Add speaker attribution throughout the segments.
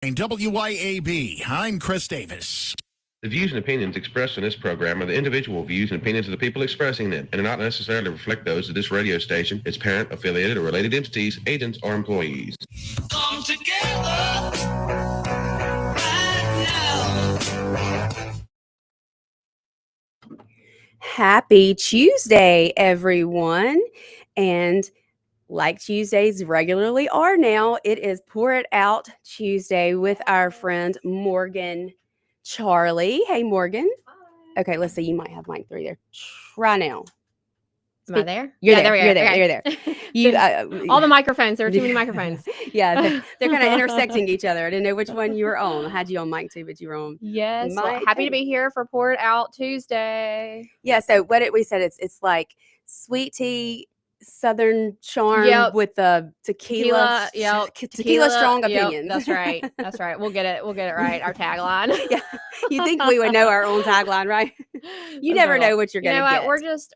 Speaker 1: WYAB, I'm Chris Davis.
Speaker 2: The views and opinions expressed in this program are the individual views and opinions of the people expressing them and do not necessarily reflect those of this radio station, its parent, affiliated, or related entities, agents, or employees.
Speaker 3: Come together right now.
Speaker 4: Happy Tuesday, everyone. And like Tuesdays regularly are now, it is Pour It Out Tuesday with our friend Morgan Charleigh. Hey, Morgan.
Speaker 5: Hi.
Speaker 4: Okay, let's see. You might have mic 3 there. Try now.
Speaker 5: Am I there?
Speaker 4: You're
Speaker 5: Yeah,
Speaker 4: there.
Speaker 5: we
Speaker 4: You're
Speaker 5: are.
Speaker 4: there.
Speaker 5: Okay.
Speaker 4: You're there. You,
Speaker 5: All the microphones. There are too many microphones.
Speaker 4: Yeah, they're kind of intersecting each other. I didn't know which one you were on. I had you on mic 2, but you were on.
Speaker 5: Yes. Well, happy to be here for Pour It Out Tuesday.
Speaker 4: Yeah. So what did we said? It's like sweet tea, Southern charm with the tequila. Tequila strong opinions.
Speaker 5: That's right. That's right. We'll get it right. Our tagline.
Speaker 4: Yeah. You think we would know our own tagline, right? You never know what you're going to get.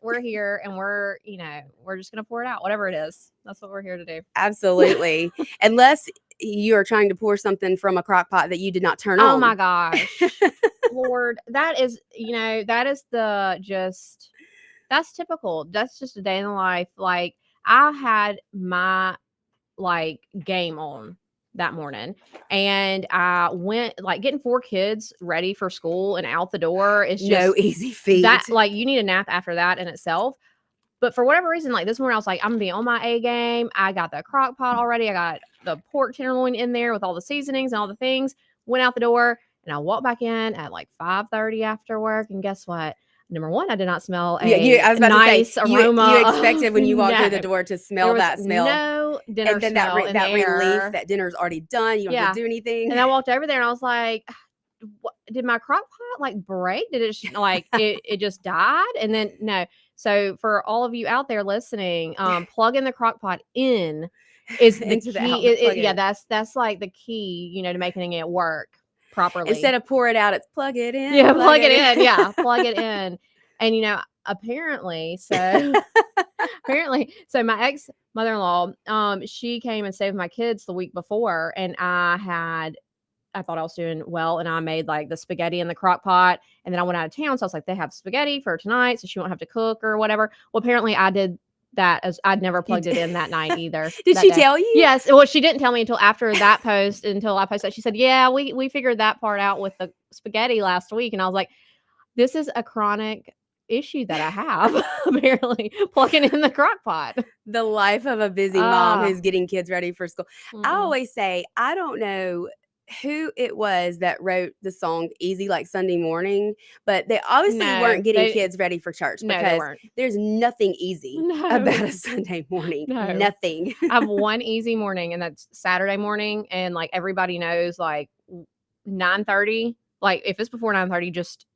Speaker 5: We're here and we're just going to pour it out, whatever it is. That's what we're here to do.
Speaker 4: Absolutely. Unless you are trying to pour something from a crock pot that you did not turn on.
Speaker 5: Oh my gosh. Lord, that's typical. That's just a day in the life. Like, I had my game on that morning, and I went getting 4 kids ready for school and out the door is just
Speaker 4: no easy feat.
Speaker 5: That you need a nap after that in itself. But for whatever reason, this morning I was like, I'm gonna be on my A game. I got the crock pot already. I got the pork tenderloin in there with all the seasonings and all the things. Went out the door and I walked back in at 5:30 after work, and guess what? Number one, I did not smell a nice aroma.
Speaker 4: You expected when you walked through the door to smell that smell.
Speaker 5: No dinner
Speaker 4: and then
Speaker 5: smell
Speaker 4: that relief that dinner's already done. You don't have to do anything.
Speaker 5: And I walked over there and I was like, did my crock pot break? Did it it just died? And then no. So for all of you out there listening, plugging the crock pot in is the key. That's the key, to making it work properly.
Speaker 4: Instead of pour it out, it's plug it in.
Speaker 5: Yeah, plug it in. Yeah, plug it in. And apparently, so my ex mother-in-law, she came and stayed with my kids the week before, and I thought I was doing well, and I made the spaghetti in the crock pot, and then I went out of town, so I was like, they have spaghetti for tonight, so she won't have to cook or whatever. Well, apparently I did that, as I'd never plugged it in that night either.
Speaker 4: Did she tell you?
Speaker 5: Yes. Well, she didn't tell me until after that post, until I posted. She said, yeah, we figured that part out with the spaghetti last week. And I was like, this is a chronic issue that I have, apparently, plugging in the crock pot.
Speaker 4: The life of a busy mom who's getting kids ready for school.
Speaker 5: Mm-hmm.
Speaker 4: I always say, I don't know who it was that wrote the song Easy Like Sunday Morning, but they obviously weren't getting kids ready for church, because there's nothing easy about a Sunday morning.
Speaker 5: No.
Speaker 4: Nothing.
Speaker 5: I have one easy morning, and that's Saturday morning, and everybody knows 9:30, if it's before 9:30, just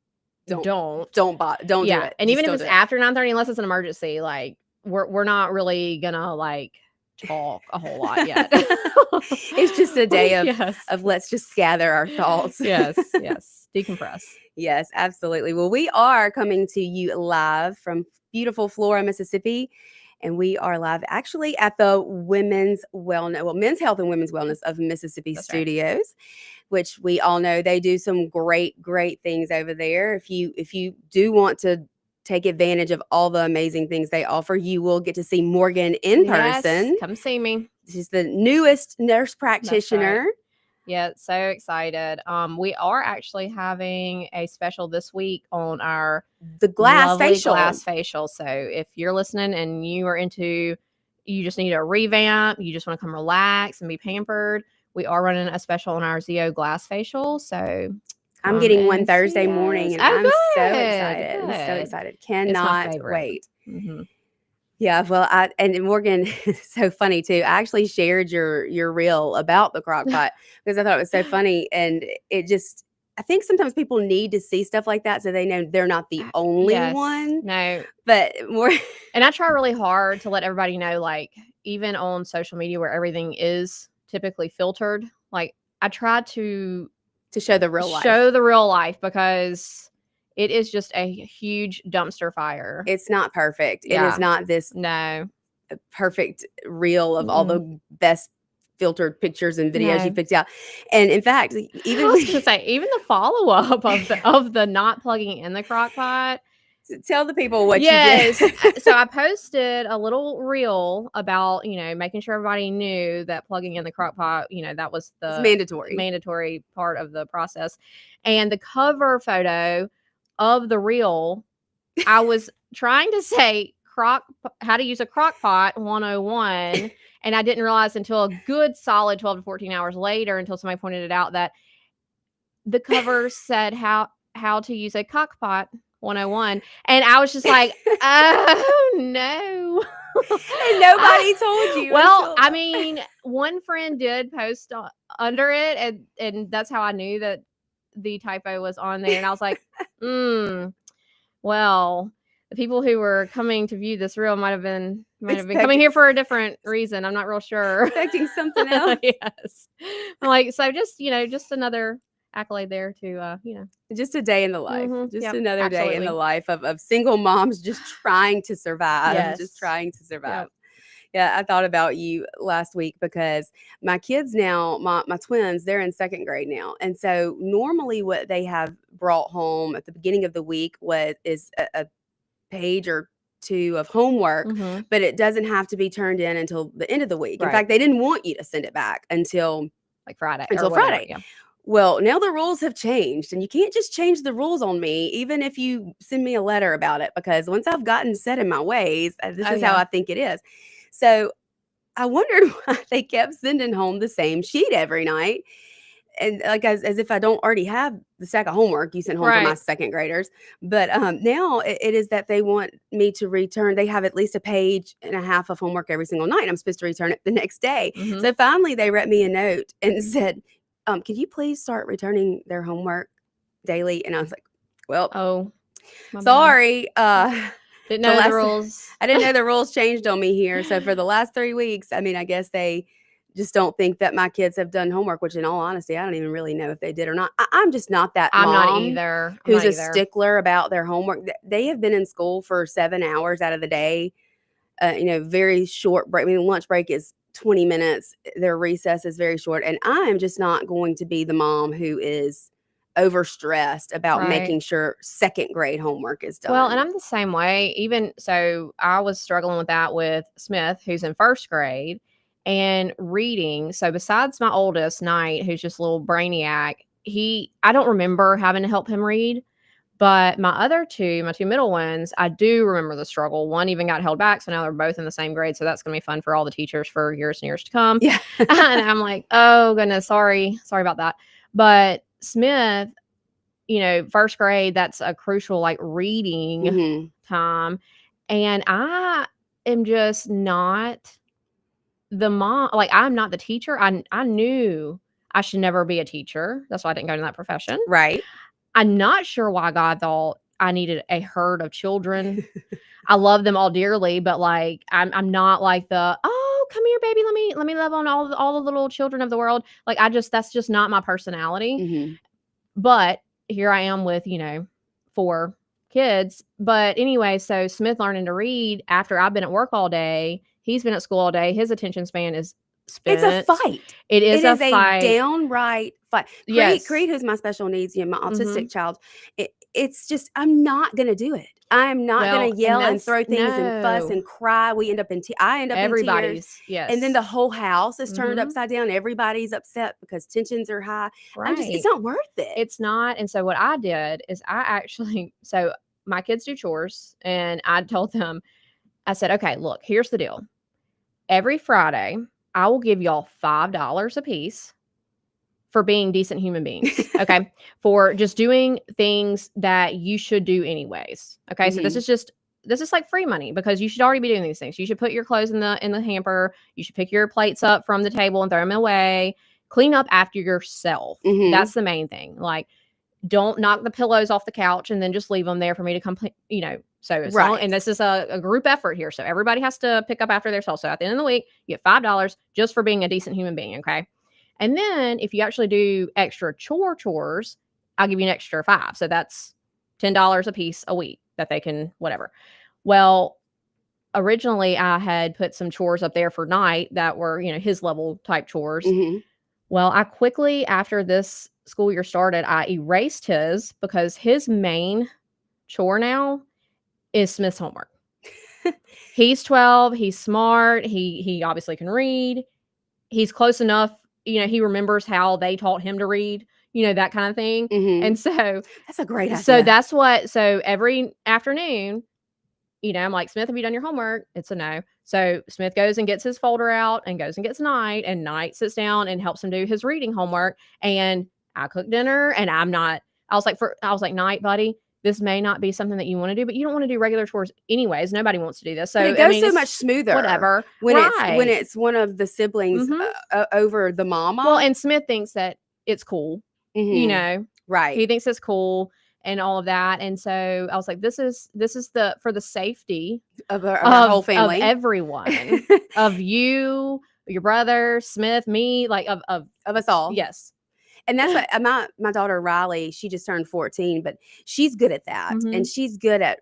Speaker 5: don't do it.
Speaker 4: Just
Speaker 5: And even if it's after 9:30, unless it's an emergency, we're not really gonna talk a whole lot yet.
Speaker 4: It's just a day of let's just gather our thoughts.
Speaker 5: Yes. Decompress.
Speaker 4: Yes, absolutely. Well, we are coming to you live from beautiful Flora, Mississippi. And we are live actually at the Men's Health and Women's Wellness of Mississippi Studios, which we all know they do some great things over there. If you do want to take advantage of all the amazing things they offer, you will get to see Morgan in person.
Speaker 5: Come see me.
Speaker 4: She's the newest nurse practitioner.
Speaker 5: Right. Yeah, so excited. We are actually having a special this week on our
Speaker 4: glass
Speaker 5: facial. So if you're listening and you just need a revamp, you just want to come relax and be pampered, we are running a special on our ZO glass facial. So
Speaker 4: I'm getting one Thursday morning, and I'm so excited.
Speaker 5: Good.
Speaker 4: I'm so excited. Cannot wait.
Speaker 5: Mm-hmm.
Speaker 4: Yeah, well, and Morgan, so funny too. I actually shared your reel about the crock pot because I thought it was so funny, and I think sometimes people need to see stuff like that so they know they're not the only one.
Speaker 5: No,
Speaker 4: but more.
Speaker 5: And I try really hard to let everybody know, even on social media where everything is typically filtered, I try to
Speaker 4: show the real life,
Speaker 5: because it is just a huge dumpster fire.
Speaker 4: It's not perfect. Yeah. It is not this
Speaker 5: perfect
Speaker 4: reel of all the best filtered pictures and videos you
Speaker 5: No.
Speaker 4: picked out. And in fact,
Speaker 5: I
Speaker 4: even
Speaker 5: was gonna say, even the follow-up of the not plugging in the crock pot.
Speaker 4: tell the people what
Speaker 5: Yes.
Speaker 4: you did.
Speaker 5: So I posted a little reel about, making sure everybody knew that plugging in the crock pot, that was
Speaker 4: It's
Speaker 5: the
Speaker 4: mandatory.
Speaker 5: mandatory part of the process. And the cover photo of the reel, I was trying to say how to use a crock pot 101. And I didn't realize until a good solid 12 to 14 hours later, until somebody pointed it out, that the cover said how to use a crock pot 101. And I was just like, oh no.
Speaker 4: And nobody told you.
Speaker 5: Well,
Speaker 4: until-
Speaker 5: I mean, one friend did post under it, and that's how I knew that the typo was on there. And I was like, well, the people who were coming to view this reel might have been coming here for a different reason. I'm not real sure.
Speaker 4: expecting something else.
Speaker 5: Yes. I'm like, so just another accolade there to
Speaker 4: Just a day in the life.
Speaker 5: Mhm.
Speaker 4: Just
Speaker 5: Yep,
Speaker 4: another day in
Speaker 5: absolutely.
Speaker 4: the life of single moms just trying to survive.
Speaker 5: Yes.
Speaker 4: Just trying to survive. Yeah, I thought about you last week because my kids now, my twins, they're in second grade now. And so normally what they have brought home at the beginning of the week is a page or two of homework,
Speaker 5: Mhm.
Speaker 4: but it doesn't have to be turned in until the end of the week. In
Speaker 5: Right.
Speaker 4: fact, they didn't want you to send it back until
Speaker 5: Friday.
Speaker 4: Until
Speaker 5: or whatever,
Speaker 4: Friday.
Speaker 5: Yeah.
Speaker 4: Well, now the rules have changed, and you can't just change the rules on me, even if you send me a letter about it, because once I've gotten set in my ways, this
Speaker 5: Oh,
Speaker 4: is how
Speaker 5: yeah.
Speaker 4: I think it is. So I wondered why they kept sending home the same sheet every night. And like as if I don't already have the stack of homework you sent home for my
Speaker 5: Right.
Speaker 4: second graders. But now it is that they want me to return. They have at least a page and a half of homework every single night. I'm supposed to return it the next day.
Speaker 5: Mhm.
Speaker 4: So finally they wrote me a note and said, can you please start returning their homework daily? And I was like, well,
Speaker 5: Oh, my bad.
Speaker 4: sorry.
Speaker 5: Didn't
Speaker 4: the
Speaker 5: know
Speaker 4: last-
Speaker 5: the rules.
Speaker 4: I didn't know the rules changed on me here. So for the last 3 weeks, I mean, I guess they just don't think that my kids have done homework, which in all honesty, I don't even really know if they did or not. I'm just not that
Speaker 5: I'm not
Speaker 4: mom
Speaker 5: either. I'm
Speaker 4: who's
Speaker 5: not
Speaker 4: a
Speaker 5: either.
Speaker 4: stickler about their homework. They have been in school for 7 hours out of the day. Very short break. I mean, lunch break is 20 minutes. Their recess is very short. And I'm just not going to be the mom who is overstressed about
Speaker 5: Right.
Speaker 4: making sure second grade homework is done.
Speaker 5: Well, and I'm the same way. Even so, I was struggling with that with Smith, who's in first grade, and reading. So besides my oldest, Knight, who's just a little brainiac, I don't remember having to help him read. But my two middle ones, I do remember the struggle. One even got held back, so now they're both in the same grade. So that's going to be fun for all the teachers for years and years to come.
Speaker 4: Yeah.
Speaker 5: And I'm like, oh goodness, sorry about that. But Smith, first grade, that's a crucial reading
Speaker 4: Mhm.
Speaker 5: time. And I am just not the mom. I'm not the teacher. I knew I should never be a teacher. That's why I didn't go into that profession.
Speaker 4: Right.
Speaker 5: I'm not sure why God thought I needed a herd of children. I love them all dearly, but I'm not like come here, baby, let me love on all the little children of the world. That's just not my personality.
Speaker 4: Mhm.
Speaker 5: But here I am with 4 kids. But anyway, so Smith learning to read after I've been at work all day. He's been at school all day. His attention span is spent.
Speaker 4: It's a fight.
Speaker 5: It is a fight.
Speaker 4: Downright fight.
Speaker 5: Yes.
Speaker 4: Creed, who's my special needs, my autistic
Speaker 5: Mhm.
Speaker 4: child. It's just I'm not gonna do it. I'm not
Speaker 5: Well,
Speaker 4: gonna
Speaker 5: and
Speaker 4: yell and
Speaker 5: that's-
Speaker 4: throw things and fuss
Speaker 5: no.
Speaker 4: and cry. I end up in tears.
Speaker 5: Everybody's, yes.
Speaker 4: And then the whole house is turned
Speaker 5: Mhm.
Speaker 4: upside down. Everybody's upset because tensions are high.
Speaker 5: right.
Speaker 4: It's not worth it.
Speaker 5: It's not. And so what I did is so my kids do chores, and I told them, I said, okay, look, here's the deal. Every Friday, I will give y'all $5 a piece for being decent human beings. Okay. For just doing things that you should do anyways. Okay. So this is like free money, because you should already be doing these things. You should put your clothes in the hamper. You should pick your plates up from the table and throw them away. Clean up after yourself.
Speaker 4: Mhm.
Speaker 5: That's the main thing. Don't knock the pillows off the couch and then just leave them there for me to complete, So it's
Speaker 4: Right.
Speaker 5: and this is a group effort here. So everybody has to pick up after themselves. So at the end of the week, you get $5 just for being a decent human being. Okay. And then if you actually do extra chores, I'll give you an extra $5. So that's $10 a piece a week that they can, whatever. Well, originally I had put some chores up there for night that were, his level type chores.
Speaker 4: Mhm.
Speaker 5: Well, I quickly, after this school year started, I erased his because his main chore now is Smith's homework. He's 12. He's smart. He obviously can read. He's close enough. He remembers how they taught him to read, that kind of thing.
Speaker 4: Mhm.
Speaker 5: And so
Speaker 4: That's a great idea.
Speaker 5: so that's what, so every afternoon, I'm like, Smith, have you done your homework? It's a no. So Smith goes and gets his folder out and goes and gets Knight, and Knight sits down and helps him do his reading homework. And I cook dinner, and I was like, Knight, buddy, this may not be something that you want to do, but you don't want to do regular chores anyways. Nobody wants to do this. So
Speaker 4: But it goes so much smoother.
Speaker 5: Whatever.
Speaker 4: When
Speaker 5: Right.
Speaker 4: it's one of the siblings over the mama.
Speaker 5: Well, and Smith thinks that it's cool,
Speaker 4: Mhm. Right.
Speaker 5: he thinks it's cool and all of that. And so I was like, this is for the safety
Speaker 4: of our whole family.
Speaker 5: of everyone, of you, your brother, Smith, me, like of
Speaker 4: us all.
Speaker 5: Yes.
Speaker 4: And that's what my daughter Riley, she just turned 14, but she's good at that.
Speaker 5: Mhm.
Speaker 4: And she's good at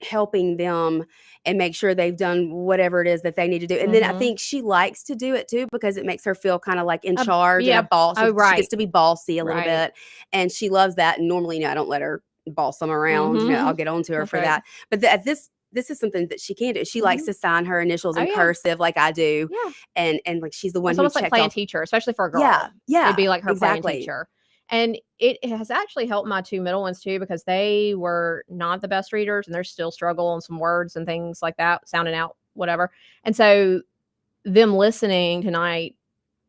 Speaker 4: helping them and make sure they've done whatever it is that they need to do. And then I
Speaker 5: Mhm.
Speaker 4: think she likes to do it too, because it makes her feel kind of like in
Speaker 5: A-
Speaker 4: charge
Speaker 5: yeah.
Speaker 4: and a boss.
Speaker 5: Oh,
Speaker 4: She
Speaker 5: right.
Speaker 4: gets to be bossy a little
Speaker 5: Right.
Speaker 4: bit. And she loves that. And normally, I don't let her boss them around.
Speaker 5: Mhm.
Speaker 4: I'll get on to her
Speaker 5: That's
Speaker 4: for
Speaker 5: right.
Speaker 4: that. But this is something that she can do. She likes to sign her initials
Speaker 5: Oh,
Speaker 4: in
Speaker 5: yeah.
Speaker 4: cursive like I do.
Speaker 5: Yeah.
Speaker 4: And like she's the one
Speaker 5: It's
Speaker 4: who
Speaker 5: almost like
Speaker 4: checked
Speaker 5: playing
Speaker 4: off.
Speaker 5: teacher, especially for a girl.
Speaker 4: Yeah. Yeah.
Speaker 5: It'd be like her
Speaker 4: exactly.
Speaker 5: playing teacher. And it has actually helped my two middle ones too, because they were not the best readers and they're still struggle on some words and things like that, sounding out, whatever. And so them listening tonight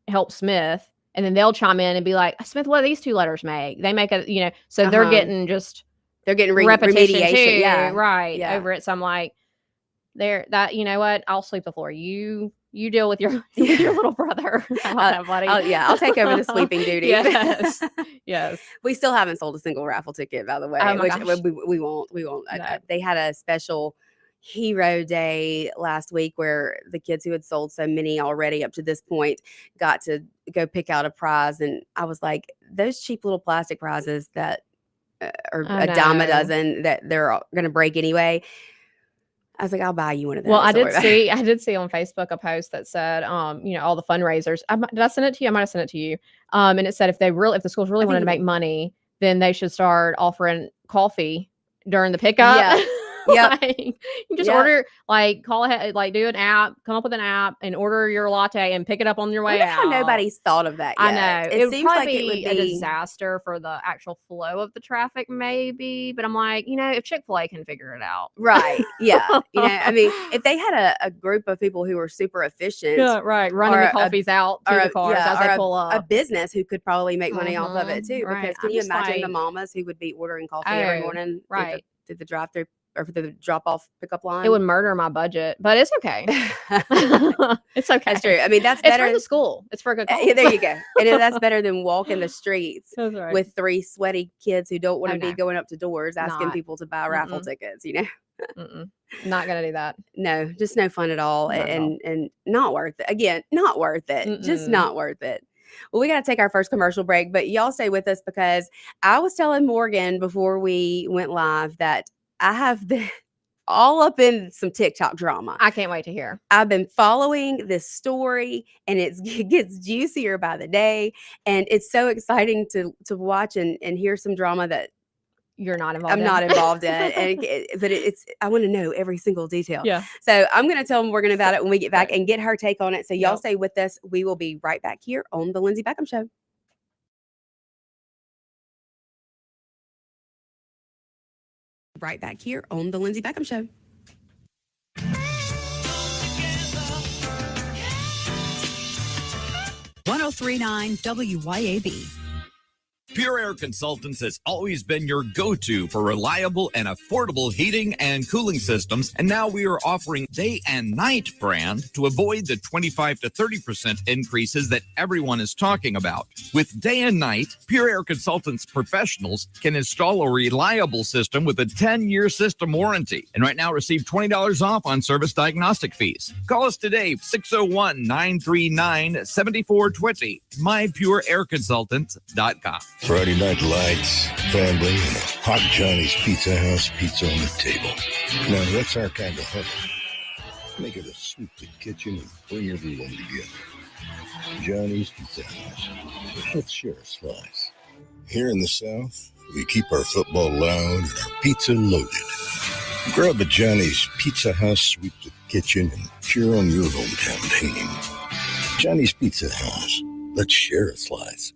Speaker 5: helps Smith, and then they'll chime in and be like, Smith, what do these two letters make? They make a, so they're getting
Speaker 4: they're getting
Speaker 5: repetition
Speaker 4: remediation.
Speaker 5: too,
Speaker 4: Yeah.
Speaker 5: right.
Speaker 4: Yeah.
Speaker 5: Over it. So I'm like, you know what? I'll sweep the floor. You deal with your little brother. How about that, buddy?
Speaker 4: I'll take over the sweeping duties.
Speaker 5: Yes. Yes.
Speaker 4: We still haven't sold a single raffle ticket, by the way.
Speaker 5: Oh my
Speaker 4: which
Speaker 5: gosh.
Speaker 4: we won't.
Speaker 5: No.
Speaker 4: They had a special hero day last week where the kids who had sold so many already up to this point got to go pick out a prize. And I was like, those cheap little plastic prizes that are
Speaker 5: I
Speaker 4: a dime a
Speaker 5: know.
Speaker 4: dozen that they're going to break anyway. I was like, I'll buy you one of those.
Speaker 5: Well, I
Speaker 4: Don't
Speaker 5: did
Speaker 4: worry about it.
Speaker 5: see on Facebook a post that said, all the fundraisers. Did I send it to you? I might have sent it to you. And it said if the schools really
Speaker 4: I
Speaker 5: wanted
Speaker 4: think
Speaker 5: to make money, then they should start offering coffee during the pickup.
Speaker 4: Yeah. Yep.
Speaker 5: Like, you just
Speaker 4: Yep.
Speaker 5: order, like call ahead, like do an app, come up with an app and order your latte and pick it up on your
Speaker 4: I
Speaker 5: way
Speaker 4: wonder how
Speaker 5: out.
Speaker 4: nobody's thought of that yet.
Speaker 5: I know.
Speaker 4: It
Speaker 5: It would
Speaker 4: seems
Speaker 5: probably
Speaker 4: like it would
Speaker 5: be a
Speaker 4: be
Speaker 5: disaster for the actual flow of the traffic, maybe. But I'm like, if Chick-fil-A can figure it out.
Speaker 4: right. Yeah. I mean, if they had a group of people who were super efficient,
Speaker 5: Yeah, right. Running
Speaker 4: Or
Speaker 5: the
Speaker 4: a-
Speaker 5: coffees out to
Speaker 4: or
Speaker 5: the cars as they pull
Speaker 4: a
Speaker 5: up.
Speaker 4: business who could probably make money off of it
Speaker 5: Mhm,
Speaker 4: too.
Speaker 5: right.
Speaker 4: Because can
Speaker 5: I'm
Speaker 4: you
Speaker 5: just
Speaker 4: imagine the
Speaker 5: like-
Speaker 4: mamas who would be ordering coffee every
Speaker 5: Oh,
Speaker 4: morning
Speaker 5: right.
Speaker 4: through the drive-through or through the drop-off pickup line?
Speaker 5: It would murder my budget, but it's okay. It's okay.
Speaker 4: That's true. I mean, that's
Speaker 5: It's
Speaker 4: better.
Speaker 5: for the school. It's for a good cause.
Speaker 4: Yeah, there you go. And that's better than walking the streets
Speaker 5: That's right.
Speaker 4: with three sweaty kids who don't want to
Speaker 5: Oh,
Speaker 4: be
Speaker 5: no.
Speaker 4: going up to doors asking
Speaker 5: Not.
Speaker 4: people to buy raffle
Speaker 5: Mm-mm.
Speaker 4: tickets.
Speaker 5: Mm-mm. Not gonna do that.
Speaker 4: No, just no fun at all,
Speaker 5: Not at all.
Speaker 4: and not worth it. Again, not worth it. Just
Speaker 5: Mm-mm.
Speaker 4: not worth it. Well, we got to take our first commercial break, but y'all stay with us because I was telling Morgan before we went live that I have been all up in some TikTok drama.
Speaker 5: I can't wait to hear.
Speaker 4: I've been following this story, and it gets juicier by the day, and it's so exciting to watch and hear some drama that
Speaker 5: You're not involved.
Speaker 4: I'm not involved in. But I want to know every single detail.
Speaker 5: Yeah.
Speaker 4: So I'm going to tell Morgan about it when we get back and get her take on it. So y'all
Speaker 5: Yep.
Speaker 4: stay with us. We will be right back here on the Lindsey Beckham Show. Right back here on the Lindsey Beckham Show.
Speaker 6: WYAB.
Speaker 1: Pure Air Consultants has always been your go-to for reliable and affordable heating and cooling systems, and now we are offering Day and Night brand to avoid the 25 to 30% increases that everyone is talking about. With Day and Night, Pure Air Consultants professionals can install a reliable system with a 10-year system warranty, and right now receive $20 off on service diagnostic fees. Call us today, 601-939-7420, mypureairconsultants.com.
Speaker 7: Friday night lights, family, and a hot Chinese pizza house pizza on the table. Now, that's our kind of hustle. Make it a soup to kitchen and bring everyone together. Johnny's Pizza House. Let's share a slice. Here in the South, we keep our football loud and our pizza loaded. Grab a Johnny's Pizza House sweep the kitchen and cheer on your hometown team. Johnny's Pizza House. Let's share a slice.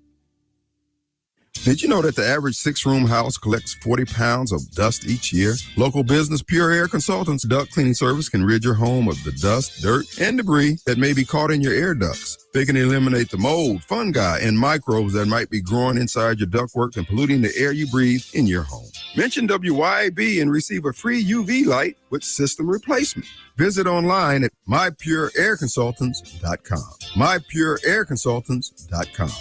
Speaker 6: Did you know that the average 6-room house collects 40 pounds of dust each year? Local business Pure Air Consultants duct cleaning service can rid your home of the dust, dirt, and debris that may be caught in your air ducts. They can eliminate the mold, fungi, and microbes that might be growing inside your ductwork and polluting the air you breathe in your home. Mention WYAB and receive a free UV light with system replacement. Visit online at mypureairconsultants.com. mypureairconsultants.com.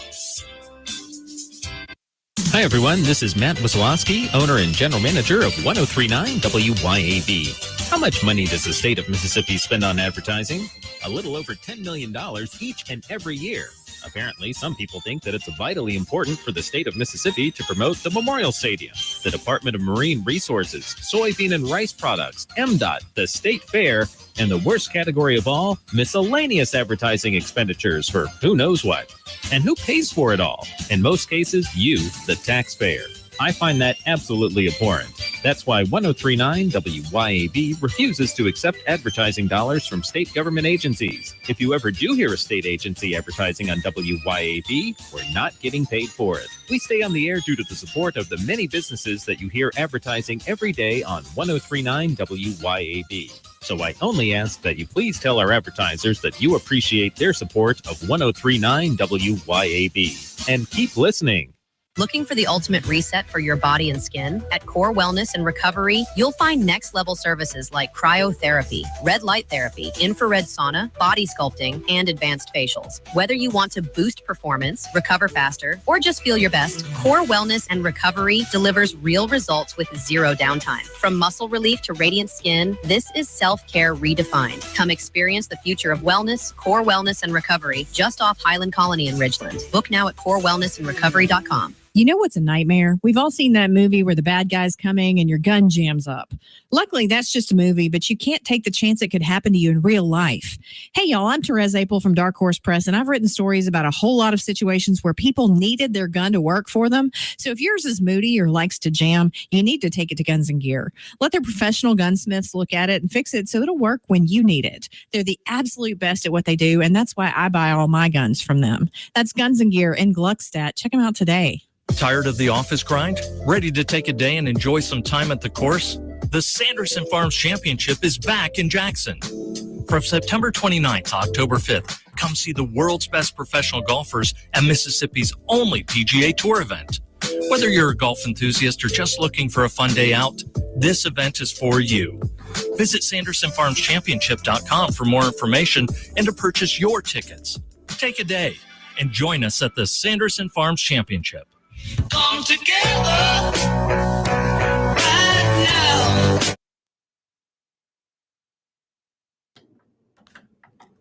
Speaker 8: Hi, everyone. This is Matt Wasilowski, owner and general manager of 1039 WYAB. How much money does the state of Mississippi spend on advertising? A little over $10 million each and every year. Apparently, some people think that it's vitally important for the state of Mississippi to promote the Memorial Stadium, the Department of Marine Resources, soybean and rice products, MDOT, the State Fair, and the worst category of all, miscellaneous advertising expenditures for who knows what. And who pays for it all? In most cases, you, the taxpayer. I find that absolutely abhorrent. That's why 1039 WYAB refuses to accept advertising dollars from state government agencies. If you ever do hear a state agency advertising on WYAB, we're not getting paid for it. We stay on the air due to the support of the many businesses that you hear advertising every day on 1039 WYAB. So I only ask that you please tell our advertisers that you appreciate their support of 1039 WYAB. And keep listening.
Speaker 9: Looking for the ultimate reset for your body and skin? At Core Wellness and Recovery, you'll find next-level services like cryotherapy, red light therapy, infrared sauna, body sculpting, and advanced facials. Whether you want to boost performance, recover faster, or just feel your best, Core Wellness and Recovery delivers real results with zero downtime. From muscle relief to radiant skin, this is self-care redefined. Come experience the future of wellness, Core Wellness and Recovery, just off Highland Colony in Ridgeland. Book now at corewellnessandrecovery.com.
Speaker 10: You know what's a nightmare? We've all seen that movie where the bad guy's coming and your gun jams up. Luckily, that's just a movie, but you can't take the chance it could happen to you in real life. Hey, y'all, I'm Therese Apel from Dark Horse Press, and I've written stories about a whole lot of situations where people needed their gun to work for them. So if yours is moody or likes to jam, you need to take it to Guns and Gear. Let their professional gunsmiths look at it and fix it so it'll work when you need it. They're the absolute best at what they do, and that's why I buy all my guns from them. That's Guns and Gear in Gluckstadt. Check them out today.
Speaker 11: Tired of the office grind? Ready to take a day and enjoy some time at the course? The Sanderson Farms Championship is back in Jackson. From September 29th to October 5th, come see the world's best professional golfers at Mississippi's only PGA Tour event. Whether you're a golf enthusiast or just looking for a fun day out, this event is for you. Visit SandersonFarmsChampionship.com for more information and to purchase your tickets. Take a day and join us at the Sanderson Farms Championship.
Speaker 3: Come together right now.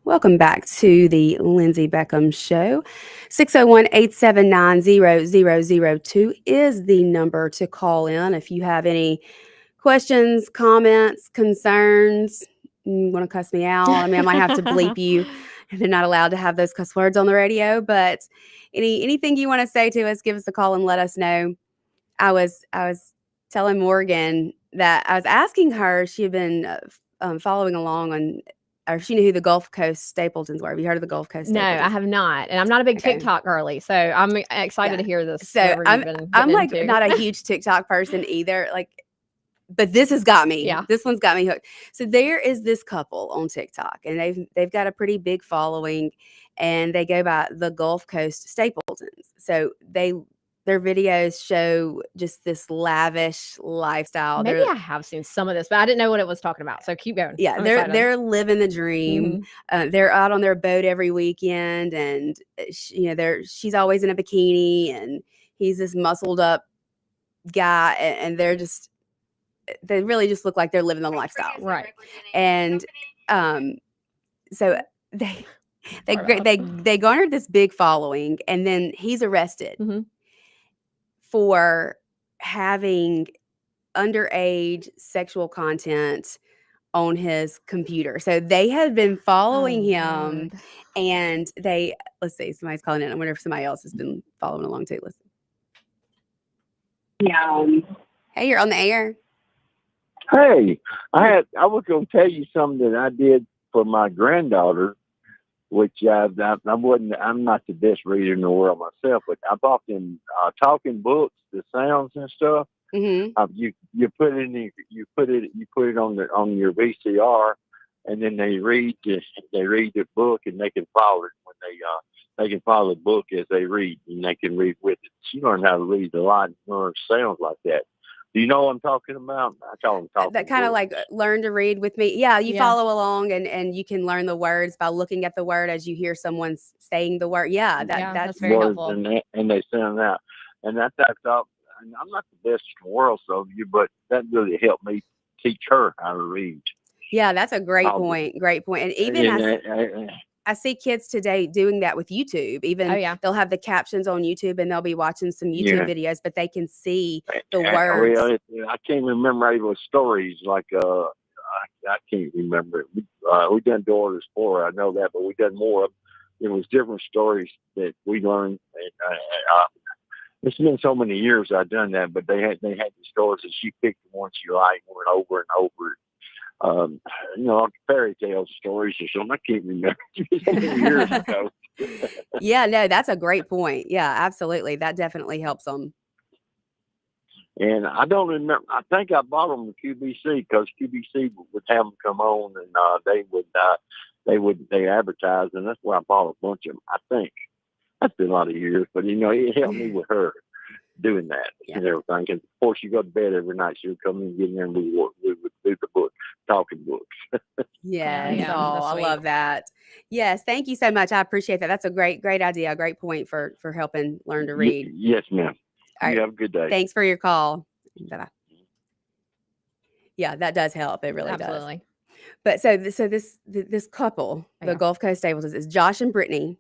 Speaker 4: Welcome back to the Lindsey Beckham Show. 601-879-0002 is the number to call in if you have any questions, comments, concerns. You want to cuss me out? I mean, I might have to bleep you. They're not allowed to have those cuss words on the radio, but anything you want to say to us, give us a call and let us know. I was telling Morgan that I was asking her, she had been following along on, or she knew who the Gulf Coast Stapletons were. Have you heard of the Gulf Coast
Speaker 5: No,
Speaker 4: Stapletons?
Speaker 5: I have not. And I'm not a big
Speaker 4: Okay.
Speaker 5: TikTok girly, so I'm excited to hear this.
Speaker 4: So I'm like not a huge TikTok person either. Like, but this has got me.
Speaker 5: Yeah.
Speaker 4: This one's got me hooked. So there is this couple on TikTok, and they've got a pretty big following, and they go by the Gulf Coast Stapletons. So their videos show just this lavish lifestyle.
Speaker 5: Maybe I have seen some of this, but I didn't know what it was talking about. So keep going.
Speaker 4: Yeah,
Speaker 5: I'm
Speaker 4: they're
Speaker 5: excited.
Speaker 4: they're living the dream. They're out on their boat every weekend, and she's always in a bikini, and he's this muscled up guy, and they really just look like they're living the lifestyle,
Speaker 5: right?
Speaker 4: And so they garnered this big following, and then he's arrested for having underage sexual content on his computer. So they had been following him,
Speaker 5: Lord.
Speaker 4: and let's see, somebody's calling in. I wonder if somebody else has been following along too. Listen.
Speaker 12: Yeah.
Speaker 4: Hey, you're on the air.
Speaker 12: Hey, I was going to tell you something that I did for my granddaughter, which I'm not the best reader in the world myself, but I bought them talking books, the sounds and stuff.
Speaker 4: Mm-hmm.
Speaker 12: You put it on your VCR, and then they read the book, and they can follow it when they can follow the book as they read, and they can read with it. She learned how to read a lot, and learn sounds like that. Do you know what I'm talking about? I call them talking
Speaker 4: That kind of
Speaker 12: books.
Speaker 4: like learn to read with me. Yeah, you
Speaker 5: Yeah.
Speaker 4: follow along, and you can learn the words by looking at the word as you hear someone saying the word. Yeah, that's
Speaker 5: very
Speaker 12: words,
Speaker 5: helpful.
Speaker 12: and they sound out, and that's all. And I'm not the best in the world, but that really helped me teach her how to read.
Speaker 4: Yeah, that's a great
Speaker 12: Probably.
Speaker 4: point. Great point. And even I see kids today doing that with YouTube. Even
Speaker 5: Oh, yeah.
Speaker 4: they'll have the captions on YouTube, and they'll be watching some YouTube videos, but they can see the words.
Speaker 12: Well, I can't remember any of the stories. Like I can't remember. We done Doris Explorer, I know that, but we done more of. It was different stories that we learned. It's been so many years I've done that, but they had the stories that she picked the ones she liked, went over and over. Like fairy tale stories or something. I can't remember. So many years ago.
Speaker 4: Yeah, no, that's a great point. Yeah, absolutely. That definitely helps them.
Speaker 12: And I don't remember. I think I bought them to QBC because QBC would have them come on, and they advertise, and that's where I bought a bunch of them. I think that's been a lot of years, but it helped me with her doing that and everything. And of course, you go to bed every night. She'll come in and get in there and do the book, talking books.
Speaker 4: Yes.
Speaker 5: Yeah,
Speaker 4: Oh,
Speaker 5: that's
Speaker 4: I
Speaker 5: sweet.
Speaker 4: love that. Yes. Thank you so much. I appreciate that. That's a great idea. A great point for helping learn to read.
Speaker 12: Yes, ma'am.
Speaker 4: All right.
Speaker 12: You have a good day.
Speaker 4: Thanks for your call. Bye-bye. Yeah, that does help. It really does.
Speaker 5: Absolutely.
Speaker 4: But so this couple, the Gulf Coast Stables, is Josh and Brittany.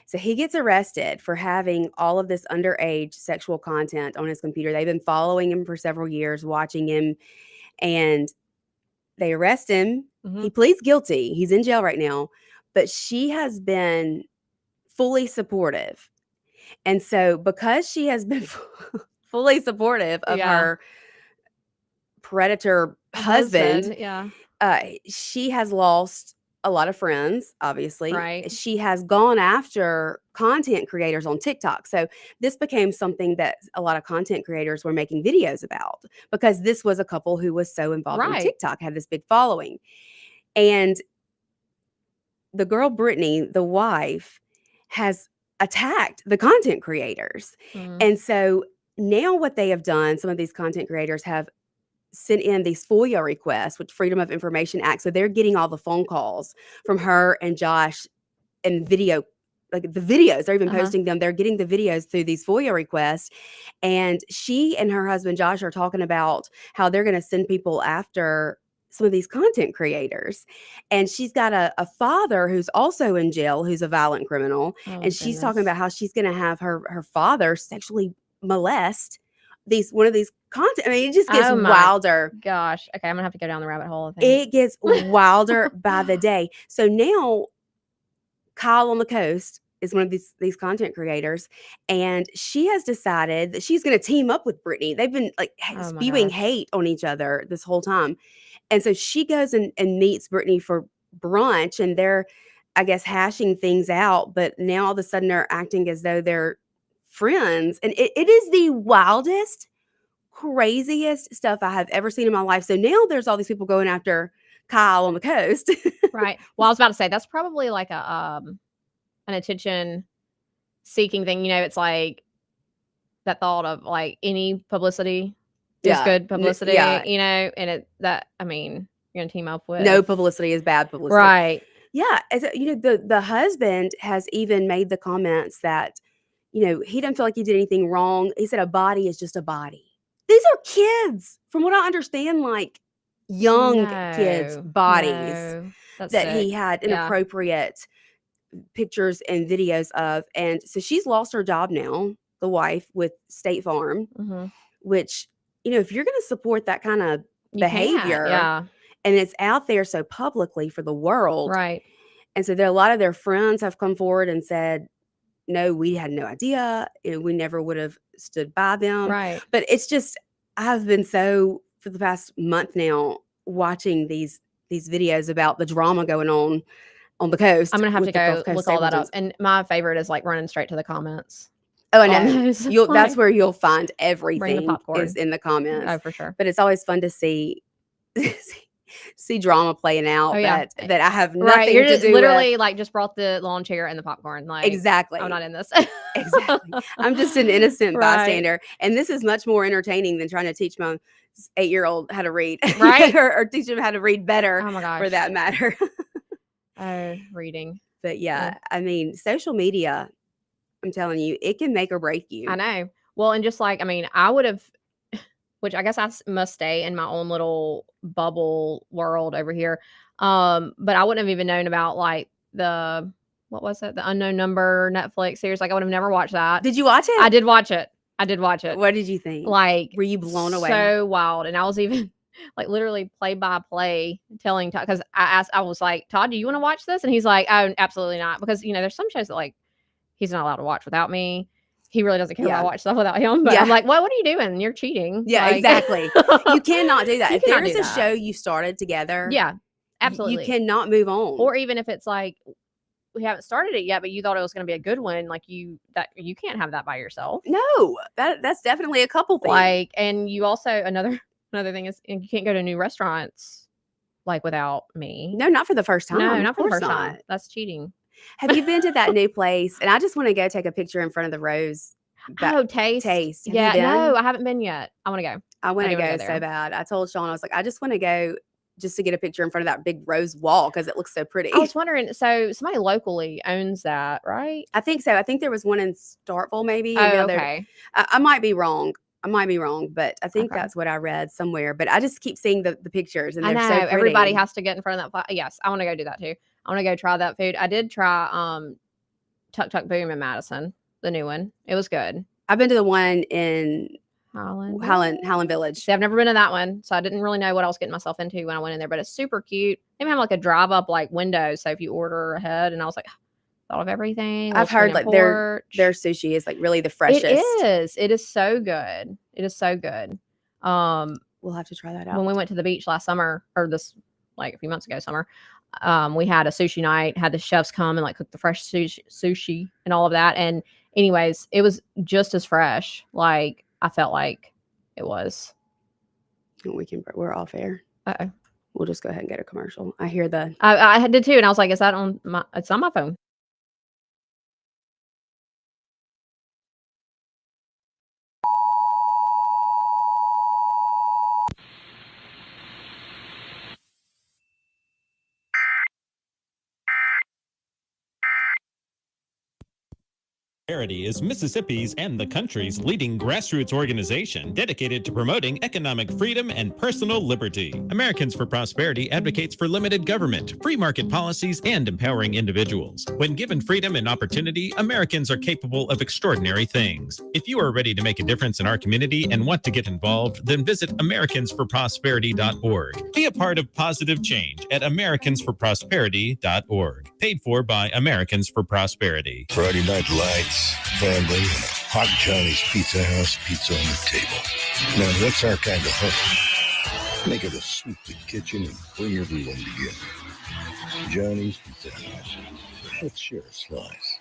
Speaker 4: So he gets arrested for having all of this underage sexual content on his computer. They've been following him for several years, watching him, and they arrest him.
Speaker 5: Mhm.
Speaker 4: He pleads guilty. He's in jail right now, but she has been fully supportive. And so because she has been fully supportive of her predator husband,
Speaker 5: Yeah.
Speaker 4: she has lost a lot of friends, obviously.
Speaker 5: Right.
Speaker 4: She has gone after content creators on TikTok. So this became something that a lot of content creators were making videos about because this was a couple who was so involved in
Speaker 5: Right.
Speaker 4: TikTok, had this big following. And the girl, Brittany, the wife, has attacked the content creators.
Speaker 5: Mhm.
Speaker 4: And so now what they have done, some of these content creators have sent in these FOIA requests with Freedom of Information Act. So they're getting all the phone calls from her and Josh and video, like the videos, they're even posting them. They're getting the videos through these FOIA requests. And she and her husband, Josh, are talking about how they're going to send people after some of these content creators. And she's got a father who's also in jail, who's a violent criminal. And she's talking about how she's going to have her father sexually molest one of these content. I mean, it just gets
Speaker 5: Oh my
Speaker 4: wilder.
Speaker 5: Gosh. Okay, I'm gonna have to go down the rabbit hole. I think.
Speaker 4: It gets wilder by the day. So now Kyle on the Coast is one of these content creators, and she has decided that she's going to team up with Brittany. They've been like
Speaker 5: Oh my
Speaker 4: spewing
Speaker 5: gosh.
Speaker 4: hate on each other this whole time. And so she goes and meets Brittany for brunch, and they're, I guess, hashing things out. But now all of a sudden they're acting as though they're friends. And it is the wildest, craziest stuff I have ever seen in my life. So now there's all these people going after Kyle on the Coast.
Speaker 5: Right. Well, I was about to say that's probably like an attention seeking thing. It's like that thought of like any publicity is good publicity. And I mean, you're gonna team up with
Speaker 4: No publicity is bad publicity.
Speaker 5: Right.
Speaker 4: Yeah. The husband has even made the comments that, he doesn't feel like he did anything wrong. He said a body is just a body. These are kids, from what I understand, like young kids' bodies that he had inappropriate pictures and videos of. And so she's lost her job now, the wife, with State Farm, which, if you're going to support that kind of behavior, and it's out there so publicly for the world.
Speaker 5: Right.
Speaker 4: And so there, a lot of their friends have come forward and said, no, we had no idea. We never would have stood by them.
Speaker 5: Right.
Speaker 4: But it's just, I've been so, for the past month now, watching these videos about the drama going on the coast.
Speaker 5: I'm going to have
Speaker 4: with
Speaker 5: to
Speaker 4: the
Speaker 5: go
Speaker 4: Gulf Coast
Speaker 5: look all that up.
Speaker 4: Stapletons.
Speaker 5: And my favorite is like running straight to the comments.
Speaker 4: Oh, I
Speaker 5: on
Speaker 4: know.
Speaker 5: those.
Speaker 4: That's
Speaker 5: Like,
Speaker 4: where you'll find everything
Speaker 5: popcorn.
Speaker 4: is in the comments.
Speaker 5: Oh, for sure.
Speaker 4: But it's always fun to see see drama playing out
Speaker 5: Oh, yeah.
Speaker 4: that I have nothing
Speaker 5: Right. You're
Speaker 4: to
Speaker 5: just
Speaker 4: do
Speaker 5: literally
Speaker 4: with.
Speaker 5: like just brought the lawn chair and the popcorn. Like,
Speaker 4: Exactly.
Speaker 5: I'm not in this.
Speaker 4: Exactly. I'm just an innocent
Speaker 5: Right.
Speaker 4: bystander. And this is much more entertaining than trying to teach my 8-year-old how to read.
Speaker 5: Right.
Speaker 4: or teach them how to read better
Speaker 5: Oh my gosh.
Speaker 4: for that matter.
Speaker 5: Oh, reading.
Speaker 4: But yeah, I mean, social media, I'm telling you, it can make or break you.
Speaker 5: I know. Well, and just like, I mean, I would have, which I guess must stay in my own little bubble world over here. But I wouldn't have even known about like what was it? The Unknown Number Netflix series. Like I would have never watched that.
Speaker 4: Did you watch it?
Speaker 5: I did watch it.
Speaker 4: What did you think?
Speaker 5: Like,
Speaker 4: were you blown away?
Speaker 5: So wild. And I was even like literally play by play telling Todd, because I was like, Todd, do you want to watch this? And he's like, oh, absolutely not. Because, you know, there's some shows that like he's not allowed to watch without me. He really doesn't care if I watch stuff without him. But I'm like, what are you doing? You're cheating.
Speaker 4: Yeah,
Speaker 5: Like,
Speaker 4: exactly. You cannot do that.
Speaker 5: You
Speaker 4: If there
Speaker 5: cannot
Speaker 4: is
Speaker 5: do
Speaker 4: a
Speaker 5: that.
Speaker 4: show you started together,
Speaker 5: Yeah, absolutely.
Speaker 4: you cannot move on.
Speaker 5: Or even if it's like, we haven't started it yet, but you thought it was going to be a good one. Like you can't have that by yourself.
Speaker 4: No, that's definitely a couple things.
Speaker 5: Like, and you also, another thing is you can't go to new restaurants like without me.
Speaker 4: No, not for the first time.
Speaker 5: No,
Speaker 4: Of
Speaker 5: not for the
Speaker 4: course
Speaker 5: first
Speaker 4: not.
Speaker 5: time. That's cheating.
Speaker 4: Have you been to that new place? And I just want to go take a picture in front of the Rose.
Speaker 5: Taste.
Speaker 4: Taste. Have you
Speaker 5: Yeah,
Speaker 4: been?
Speaker 5: no, I haven't been yet. I want to go.
Speaker 4: I want to
Speaker 5: do wanna
Speaker 4: go
Speaker 5: go
Speaker 4: so
Speaker 5: there.
Speaker 4: bad. I told Sean, I was like, I just want to go just to get a picture in front of that big rose wall because it looks so pretty.
Speaker 5: I was wondering, so somebody locally owns that, right?
Speaker 4: I think so. I think there was one in Starkville, maybe.
Speaker 5: Oh,
Speaker 4: and the other-
Speaker 5: okay.
Speaker 4: I might be wrong. But I think
Speaker 5: Okay.
Speaker 4: that's what I read somewhere. But I just keep seeing the pictures, and
Speaker 5: I
Speaker 4: they're
Speaker 5: know
Speaker 4: so pretty.
Speaker 5: everybody has to get in front of that. Yes, I want to go do that too. I want to go try that food. I did try Tuk Tuk Boom in Madison, the new one. It was good.
Speaker 4: I've been to the one in
Speaker 5: Highland
Speaker 4: Village.
Speaker 5: See, I've never been to that one, so I didn't really know what I was getting myself into when I went in there. But it's super cute. They even have like a drive up like window, so if you order ahead, and I was like, thought of everything.
Speaker 4: I've heard like their sushi is like really the freshest.
Speaker 5: It is. It is so good. It is so good.
Speaker 4: We'll have to try that out.
Speaker 5: When we went to the beach last summer, or this like a few months ago summer, we had a sushi night, had the chefs come and like cook the fresh sushi and all of that. And anyways, it was just as fresh. Like I felt like it was.
Speaker 4: We're off air.
Speaker 5: Uh-oh.
Speaker 4: We'll just go ahead and get a commercial. I hear
Speaker 5: I did too. And I was like, is that on it's on my phone.
Speaker 8: Prosperity is Mississippi's and the country's leading grassroots organization dedicated to promoting economic freedom and personal liberty. Americans for Prosperity advocates for limited government, free market policies, and empowering individuals. When given freedom and opportunity, Americans are capable of extraordinary things. If you are ready to make a difference in our community and want to get involved, then visit americansforprosperity.org. Be a part of positive change at americansforprosperity.org. Paid for by Americans for Prosperity.
Speaker 7: Friday night lights, family, and a hot Johnny's Pizza House pizza on the table. Now, that's our kind of home. Make it a sweep the kitchen and bring everyone together. Johnny's Pizza House. Let's share a slice.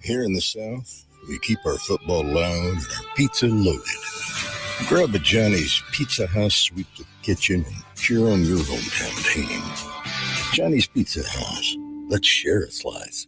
Speaker 7: Here in the South, we keep our football loud and our pizza loaded. Grab a Johnny's Pizza House, sweep the kitchen, and cheer on your hometown team. Johnny's Pizza House. Let's share a slice.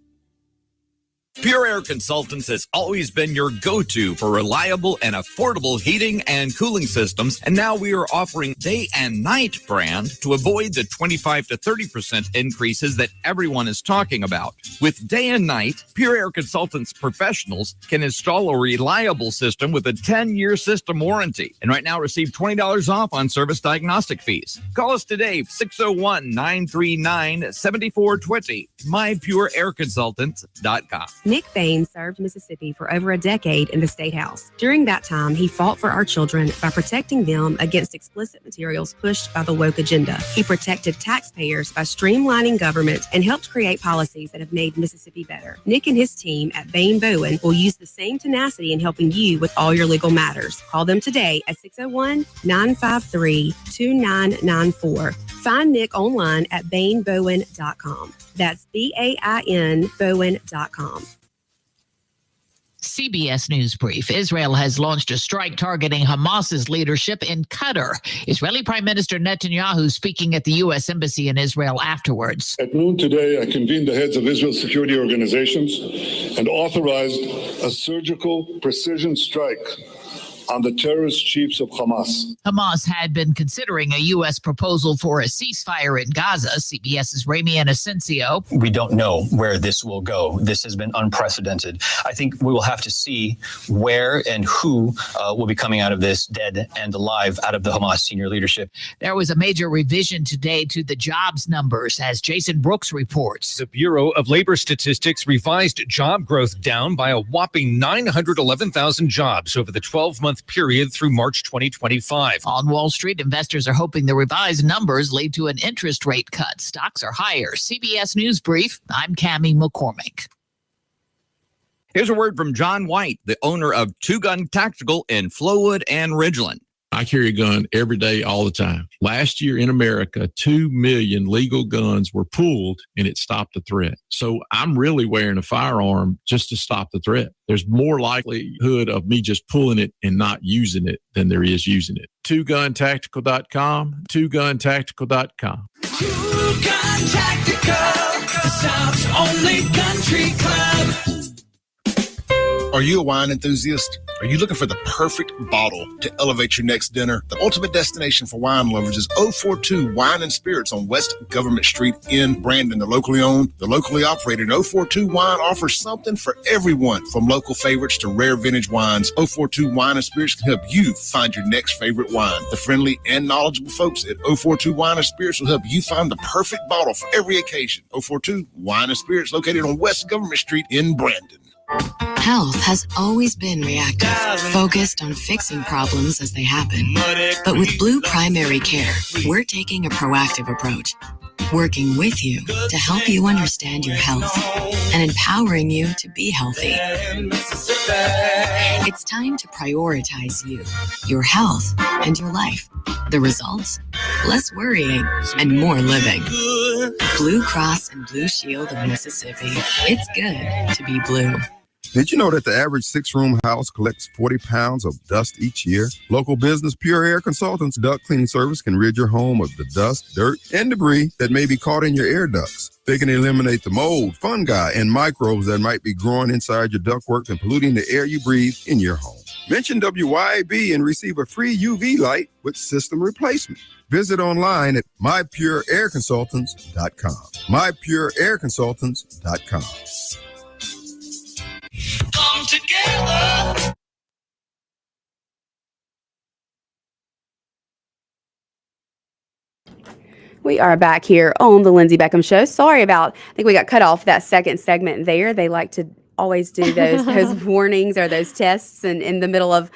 Speaker 1: Pure Air Consultants has always been your go-to for reliable and affordable heating and cooling systems, and now we are offering day and night brand to avoid the 25 to 30% increases that everyone is talking about. With day and night, Pure Air Consultants professionals can install a reliable system with a 10-year system warranty, and right now receive $20 off on service diagnostic fees. Call us today, 601-939-7420, mypureairconsultants.com.
Speaker 4: Nick Bain served Mississippi for over a decade in the State House. During that time, he fought for our children by protecting them against explicit materials pushed by the woke agenda. He protected taxpayers by streamlining government and helped create policies that have made Mississippi better. Nick and his team at Bain Bowen will use the same tenacity in helping you with all your legal matters. Call them today at 601-953-2994. Find Nick online at bainbowen.com. That's BAIN Bowen.com.
Speaker 13: CBS News Brief. Israel has launched a strike targeting Hamas's leadership in Qatar. Israeli Prime Minister Netanyahu speaking at the U.S. Embassy in Israel afterwards.
Speaker 14: At noon today, I convened the heads of Israel's security organizations and authorized a surgical precision strike on the terrorist chiefs of Hamas.
Speaker 13: Hamas had been considering a U.S. proposal for a ceasefire in Gaza. CBS's Ramy Inocencio.
Speaker 15: We don't know where this will go. This has been unprecedented. I think we will have to see where and who will be coming out of this dead and alive out of the Hamas senior leadership.
Speaker 13: There was a major revision today to the jobs numbers, as Jason Brooks reports.
Speaker 16: The Bureau of Labor Statistics revised job growth down by a whopping 911,000 jobs over the 12-month period through March 2025.
Speaker 13: On Wall Street, investors are hoping the revised numbers lead to an interest rate cut. Stocks are higher. CBS News Brief, I'm Cammie McCormick.
Speaker 1: Here's a word from John White, the owner of Two Gun Tactical in Flowood and Ridgeland.
Speaker 17: I carry a gun every day, all the time. Last year in America, 2 million legal guns were pulled, and it stopped the threat. So I'm really wearing a firearm just to stop the threat. There's more likelihood of me just pulling it and not using it than there is using it. TwoGunTactical.com, TwoGunTactical.com.
Speaker 3: Two Gun Tactical, the South's only country club.
Speaker 18: Are you a wine enthusiast? Are you looking for the perfect bottle to elevate your next dinner? The ultimate destination for wine lovers is 042 Wine and Spirits on West Government Street in Brandon. They're locally owned, they're locally operated. 042 Wine offers something for everyone, from local favorites to rare vintage wines. 042 Wine and Spirits can help you find your next favorite wine. The friendly and knowledgeable folks at 042 Wine and Spirits will help you find the perfect bottle for every occasion. 042 Wine and Spirits, located on West Government Street in Brandon.
Speaker 19: Health has always been reactive, focused on fixing problems as they happen. But with Blue Primary Care, we're taking a proactive approach, working with you to help you understand your health and empowering you to be healthy. It's time to prioritize you, your health, and your life. The results? Less worrying and more living. Blue Cross and Blue Shield of Mississippi. It's good to be blue.
Speaker 6: Did you know that the average 6-room house collects 40 pounds of dust each year? Local business Pure Air Consultants duct cleaning service can rid your home of the dust, dirt, and debris that may be caught in your air ducts. They can eliminate the mold, fungi, and microbes that might be growing inside your ductwork and polluting the air you breathe in your home. Mention WYAB and receive a free UV light with system replacement. Visit online at mypureairconsultants.com. mypureairconsultants.com.
Speaker 3: Come together.
Speaker 4: We are back here on the Lindsey Beckham Show. Sorry about, I think we got cut off that second segment there. They like to always do those warnings or those tests in the middle of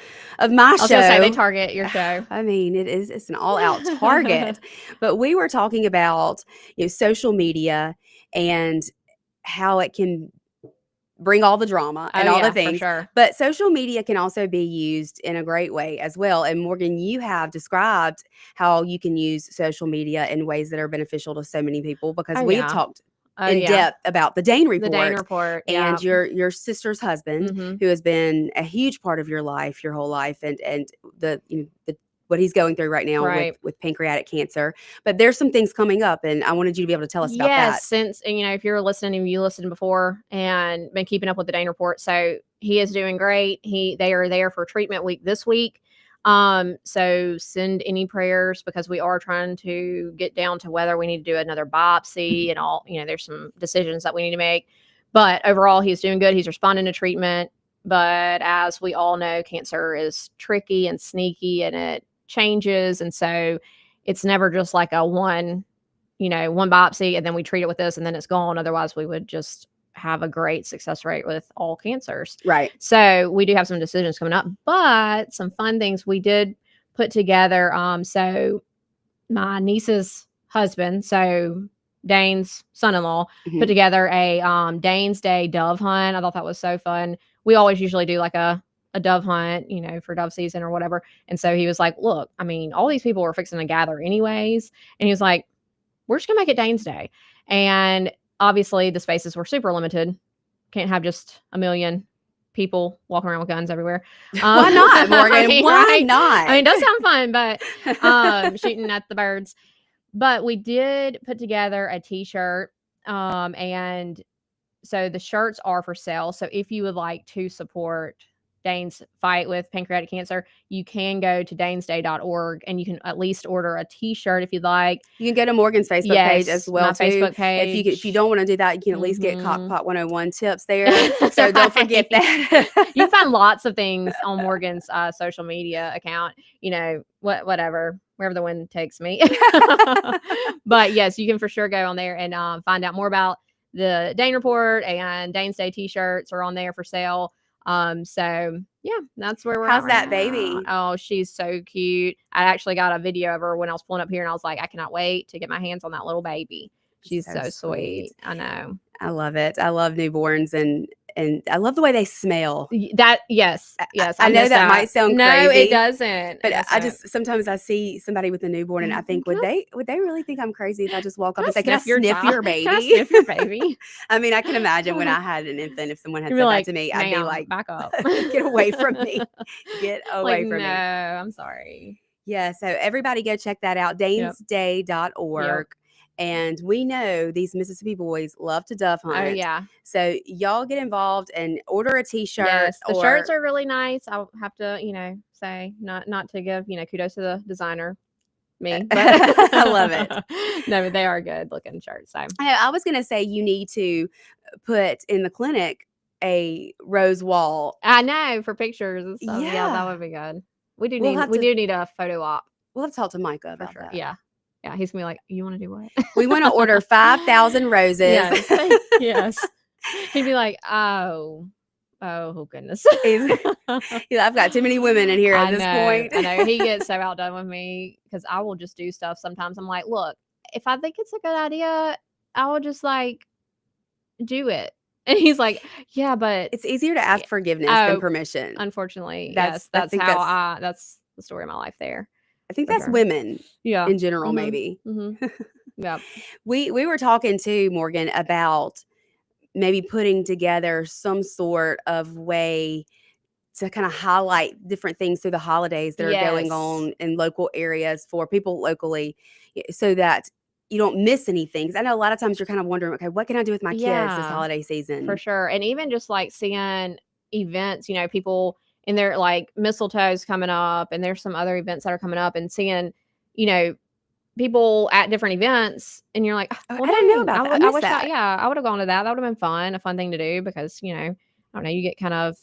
Speaker 4: my show.
Speaker 5: Say they target your show.
Speaker 4: I mean, it's an all-out target. But we were talking about social media and how it can bring all the drama and all the things.
Speaker 5: For sure.
Speaker 4: But social media can also be used in a great way as well. And Morgan, you have described how you can use social media in ways that are beneficial to so many people, because we have talked in depth about the Dane Report.
Speaker 5: The Dane Report.
Speaker 4: And your sister's husband, who has been a huge part of your life, your whole life, and the what he's going through right now with pancreatic cancer. But there's some things coming up, and I wanted you to be able to tell us about that.
Speaker 5: Since, if you're listening, you listened before and been keeping up with the Dane Report. So he is doing great. They are there for treatment week this week. So send any prayers, because we are trying to get down to whether we need to do another biopsy and all, there's some decisions that we need to make, but overall he's doing good. He's responding to treatment, but as we all know, cancer is tricky and sneaky and it changes. And so it's never just like a one biopsy and then we treat it with this and then it's gone. Otherwise we would just have a great success rate with all cancers.
Speaker 4: Right.
Speaker 5: So we do have some decisions coming up, but some fun things we did put together. So my niece's husband, so Dane's son-in-law, put together a Dane's Day dove hunt. I thought that was so fun. We always usually do like a dove hunt, you know, for dove season or whatever. And so he was like, look, I mean, all these people were fixing to gather anyways. And he was like, we're just gonna make it Dane's Day. And obviously the spaces were super limited. Can't have just a million people walking around with guns everywhere.
Speaker 4: Why not, Morgan?
Speaker 5: I mean,
Speaker 4: Why
Speaker 5: right?
Speaker 4: not?
Speaker 5: I mean, it does sound fun, but shooting at the birds. But we did put together a t-shirt. And so the shirts are for sale. So if you would like to support Dane's fight with pancreatic cancer, you can go to danesday.org and you can at least order a t-shirt if you'd like.
Speaker 4: You can go to Morgan's Facebook page as well,
Speaker 5: my
Speaker 4: too.
Speaker 5: Facebook page.
Speaker 4: If you don't want to do that, you can at least get Cockpot 101 tips there. So don't forget that.
Speaker 5: You can find lots of things on Morgan's social media account, you know, whatever, wherever the wind takes me. But yes, you can for sure go on there and find out more about the Dane Report, and Dane's Day t-shirts are on there for sale. So yeah, that's where we're at.
Speaker 4: How's that baby?
Speaker 5: Oh, she's so cute. I actually got a video of her when I was pulling up here and I was like, I cannot wait to get my hands on that little baby. She's so sweet. I know.
Speaker 4: I love it. I love newborns and I love the way they smell.
Speaker 5: Yes.
Speaker 4: I know that might sound
Speaker 5: no,
Speaker 4: crazy.
Speaker 5: it doesn't.
Speaker 4: But I just sometimes I see somebody with a newborn and I think, would they really think I'm crazy if I just walk up and say, "Can I sniff your baby?"
Speaker 5: Can I sniff your baby?
Speaker 4: I mean, I can imagine when I had an infant, if someone had
Speaker 5: You'd
Speaker 4: said
Speaker 5: be like,
Speaker 4: that to me, I'd be like,
Speaker 5: back up.
Speaker 4: Get away from me. Get away
Speaker 5: Like,
Speaker 4: from me.
Speaker 5: No, I'm sorry.
Speaker 4: Yeah, so everybody go check that out, danesday.org.
Speaker 5: Yep.
Speaker 4: And we know these Mississippi boys love to dove hunt.
Speaker 5: Oh, yeah.
Speaker 4: So y'all get involved and order a t-shirt.
Speaker 5: Yes, the shirts are really nice. I'll have to, say not to give, kudos to the designer, me. But
Speaker 4: I love it.
Speaker 5: No, but they are good looking shirts. So
Speaker 4: I was going to say you need to put in the clinic a rose wall.
Speaker 5: I know, for pictures and stuff.
Speaker 4: Yeah.
Speaker 5: Yeah, that would be good. We do need a photo op.
Speaker 4: We'll have to talk to Micah about
Speaker 5: sure.
Speaker 4: that.
Speaker 5: Yeah. Yeah, he's gonna be like, you want to do what?
Speaker 4: We want to order 5,000 roses.
Speaker 5: Yes. Yes. He'd be like, oh goodness.
Speaker 4: I've got too many women in here at this point.
Speaker 5: I know. He gets so outdone with me because I will just do stuff. Sometimes I'm like, look, if I think it's a good idea, I will just do it. And he's like, yeah, but
Speaker 4: it's easier to ask forgiveness than permission.
Speaker 5: Unfortunately,
Speaker 4: that's
Speaker 5: the story of my life there.
Speaker 4: I think that's women in general, maybe.
Speaker 5: Mm-hmm. Yeah.
Speaker 4: We were talking to Morgan about maybe putting together some sort of way to kind of highlight different things through the holidays that are going on in local areas for people locally so that you don't miss anything. 'Cause I know a lot of times you're kind of wondering, okay, what can I do with my kids this holiday season?
Speaker 5: For sure. And even just seeing events, people and they're mistletoe's coming up and there's some other events that are coming up and seeing, people at different events and you're like,
Speaker 4: well, I didn't know about that. I wish that.
Speaker 5: I would have gone to that. That would have been fun, a fun thing to do because, I don't know, you get kind of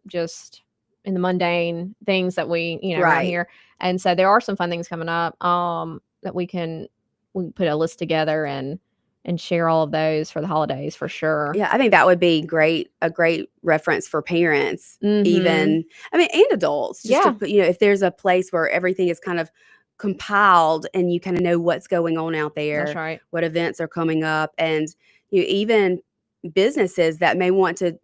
Speaker 5: just in the mundane things that we, around here. And so there are some fun things coming up that we can put a list together and share all of those for the holidays for sure.
Speaker 4: Yeah, I think that would be a great reference for parents, even, and adults. Just to put, if there's a place where everything is kind of compiled and you kind of know what's going on out there.
Speaker 5: That's right.
Speaker 4: What events are coming up, and even businesses that may want to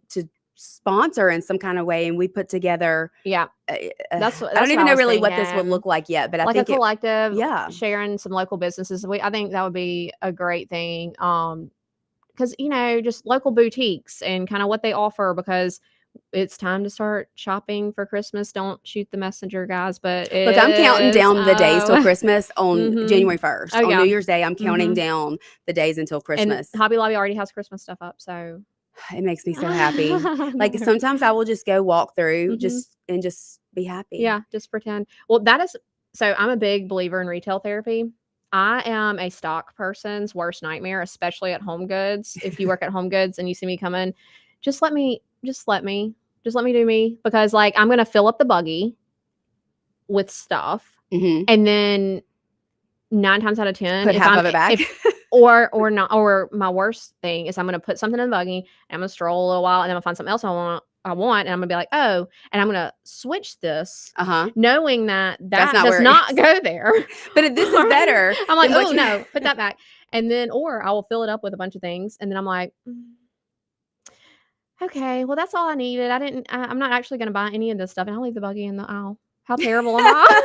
Speaker 4: sponsor in some kind of way, and we put together.
Speaker 5: That's
Speaker 4: I don't even know really what this would look like yet, but I think
Speaker 5: a collective,
Speaker 4: sharing
Speaker 5: some local businesses. I think that would be a great thing. Because just local boutiques and kind of what they offer, because it's time to start shopping for Christmas. Don't shoot the messenger, guys. But
Speaker 4: look, I'm counting down the days till Christmas on January 1st. On New Year's Day, I'm counting down the days until Christmas.
Speaker 5: And Hobby Lobby already has Christmas stuff up, so
Speaker 4: it makes me so happy. Sometimes I will just go walk through just be happy.
Speaker 5: Yeah, just pretend. Well, so I'm a big believer in retail therapy. I am a stock person's worst nightmare, especially at Home Goods. If you work at Home Goods and you see me coming, just let me do me, because I'm going to fill up the buggy with stuff. And then 9 times out of 10,
Speaker 4: put half of it back.
Speaker 5: or not. Or my worst thing is I'm going to put something in the buggy and I'm going to stroll a little while and then I'll find something else I want, and I'm gonna be like, oh, and I'm gonna switch this, knowing that
Speaker 4: That's not
Speaker 5: does
Speaker 4: where it
Speaker 5: not
Speaker 4: is.
Speaker 5: go there.
Speaker 4: But if this is better,
Speaker 5: I'm like,
Speaker 4: than what
Speaker 5: oh
Speaker 4: you-
Speaker 5: no, put that back, and then or I will fill it up with a bunch of things, and then I'm like, okay, well that's all I needed. I'm not actually gonna buy any of this stuff, and I'll leave the buggy in the aisle. How terrible am I?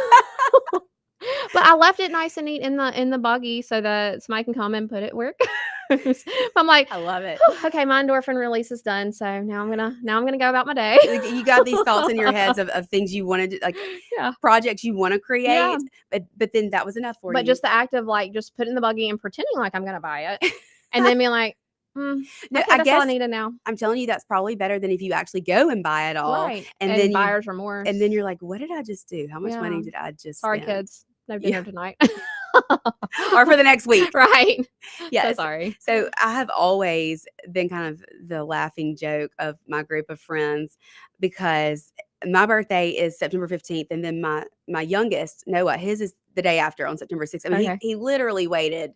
Speaker 5: But I left it nice and neat in the buggy so that somebody can come and put it where it goes. I'm like,
Speaker 4: I love it.
Speaker 5: Okay, my endorphin release is done, so now I'm gonna go about my day.
Speaker 4: You got these thoughts in your heads of things you wanted to, like projects you want to create, but then that was enough for you.
Speaker 5: But just the act of like just putting the buggy and pretending like I'm gonna buy it, and then being like,
Speaker 4: no,
Speaker 5: okay,
Speaker 4: I
Speaker 5: that's
Speaker 4: guess
Speaker 5: all I needed now.
Speaker 4: I'm telling you, that's probably better than if you actually go and buy it all,
Speaker 5: Right.
Speaker 4: and
Speaker 5: And
Speaker 4: then
Speaker 5: buyer's remorse.
Speaker 4: and then you're like, what did I just do? How much money
Speaker 5: Yeah.
Speaker 4: did I just?
Speaker 5: Sorry,
Speaker 4: spend?
Speaker 5: kids. No dinner tonight.
Speaker 4: Or for the next week,
Speaker 5: Right.
Speaker 4: Yes.
Speaker 5: So sorry.
Speaker 4: So I have always been kind of the laughing joke of my group of friends because my birthday is September 15th, and then my youngest Noah, his is the day after on September 6th. I mean,
Speaker 5: Okay.
Speaker 4: he literally waited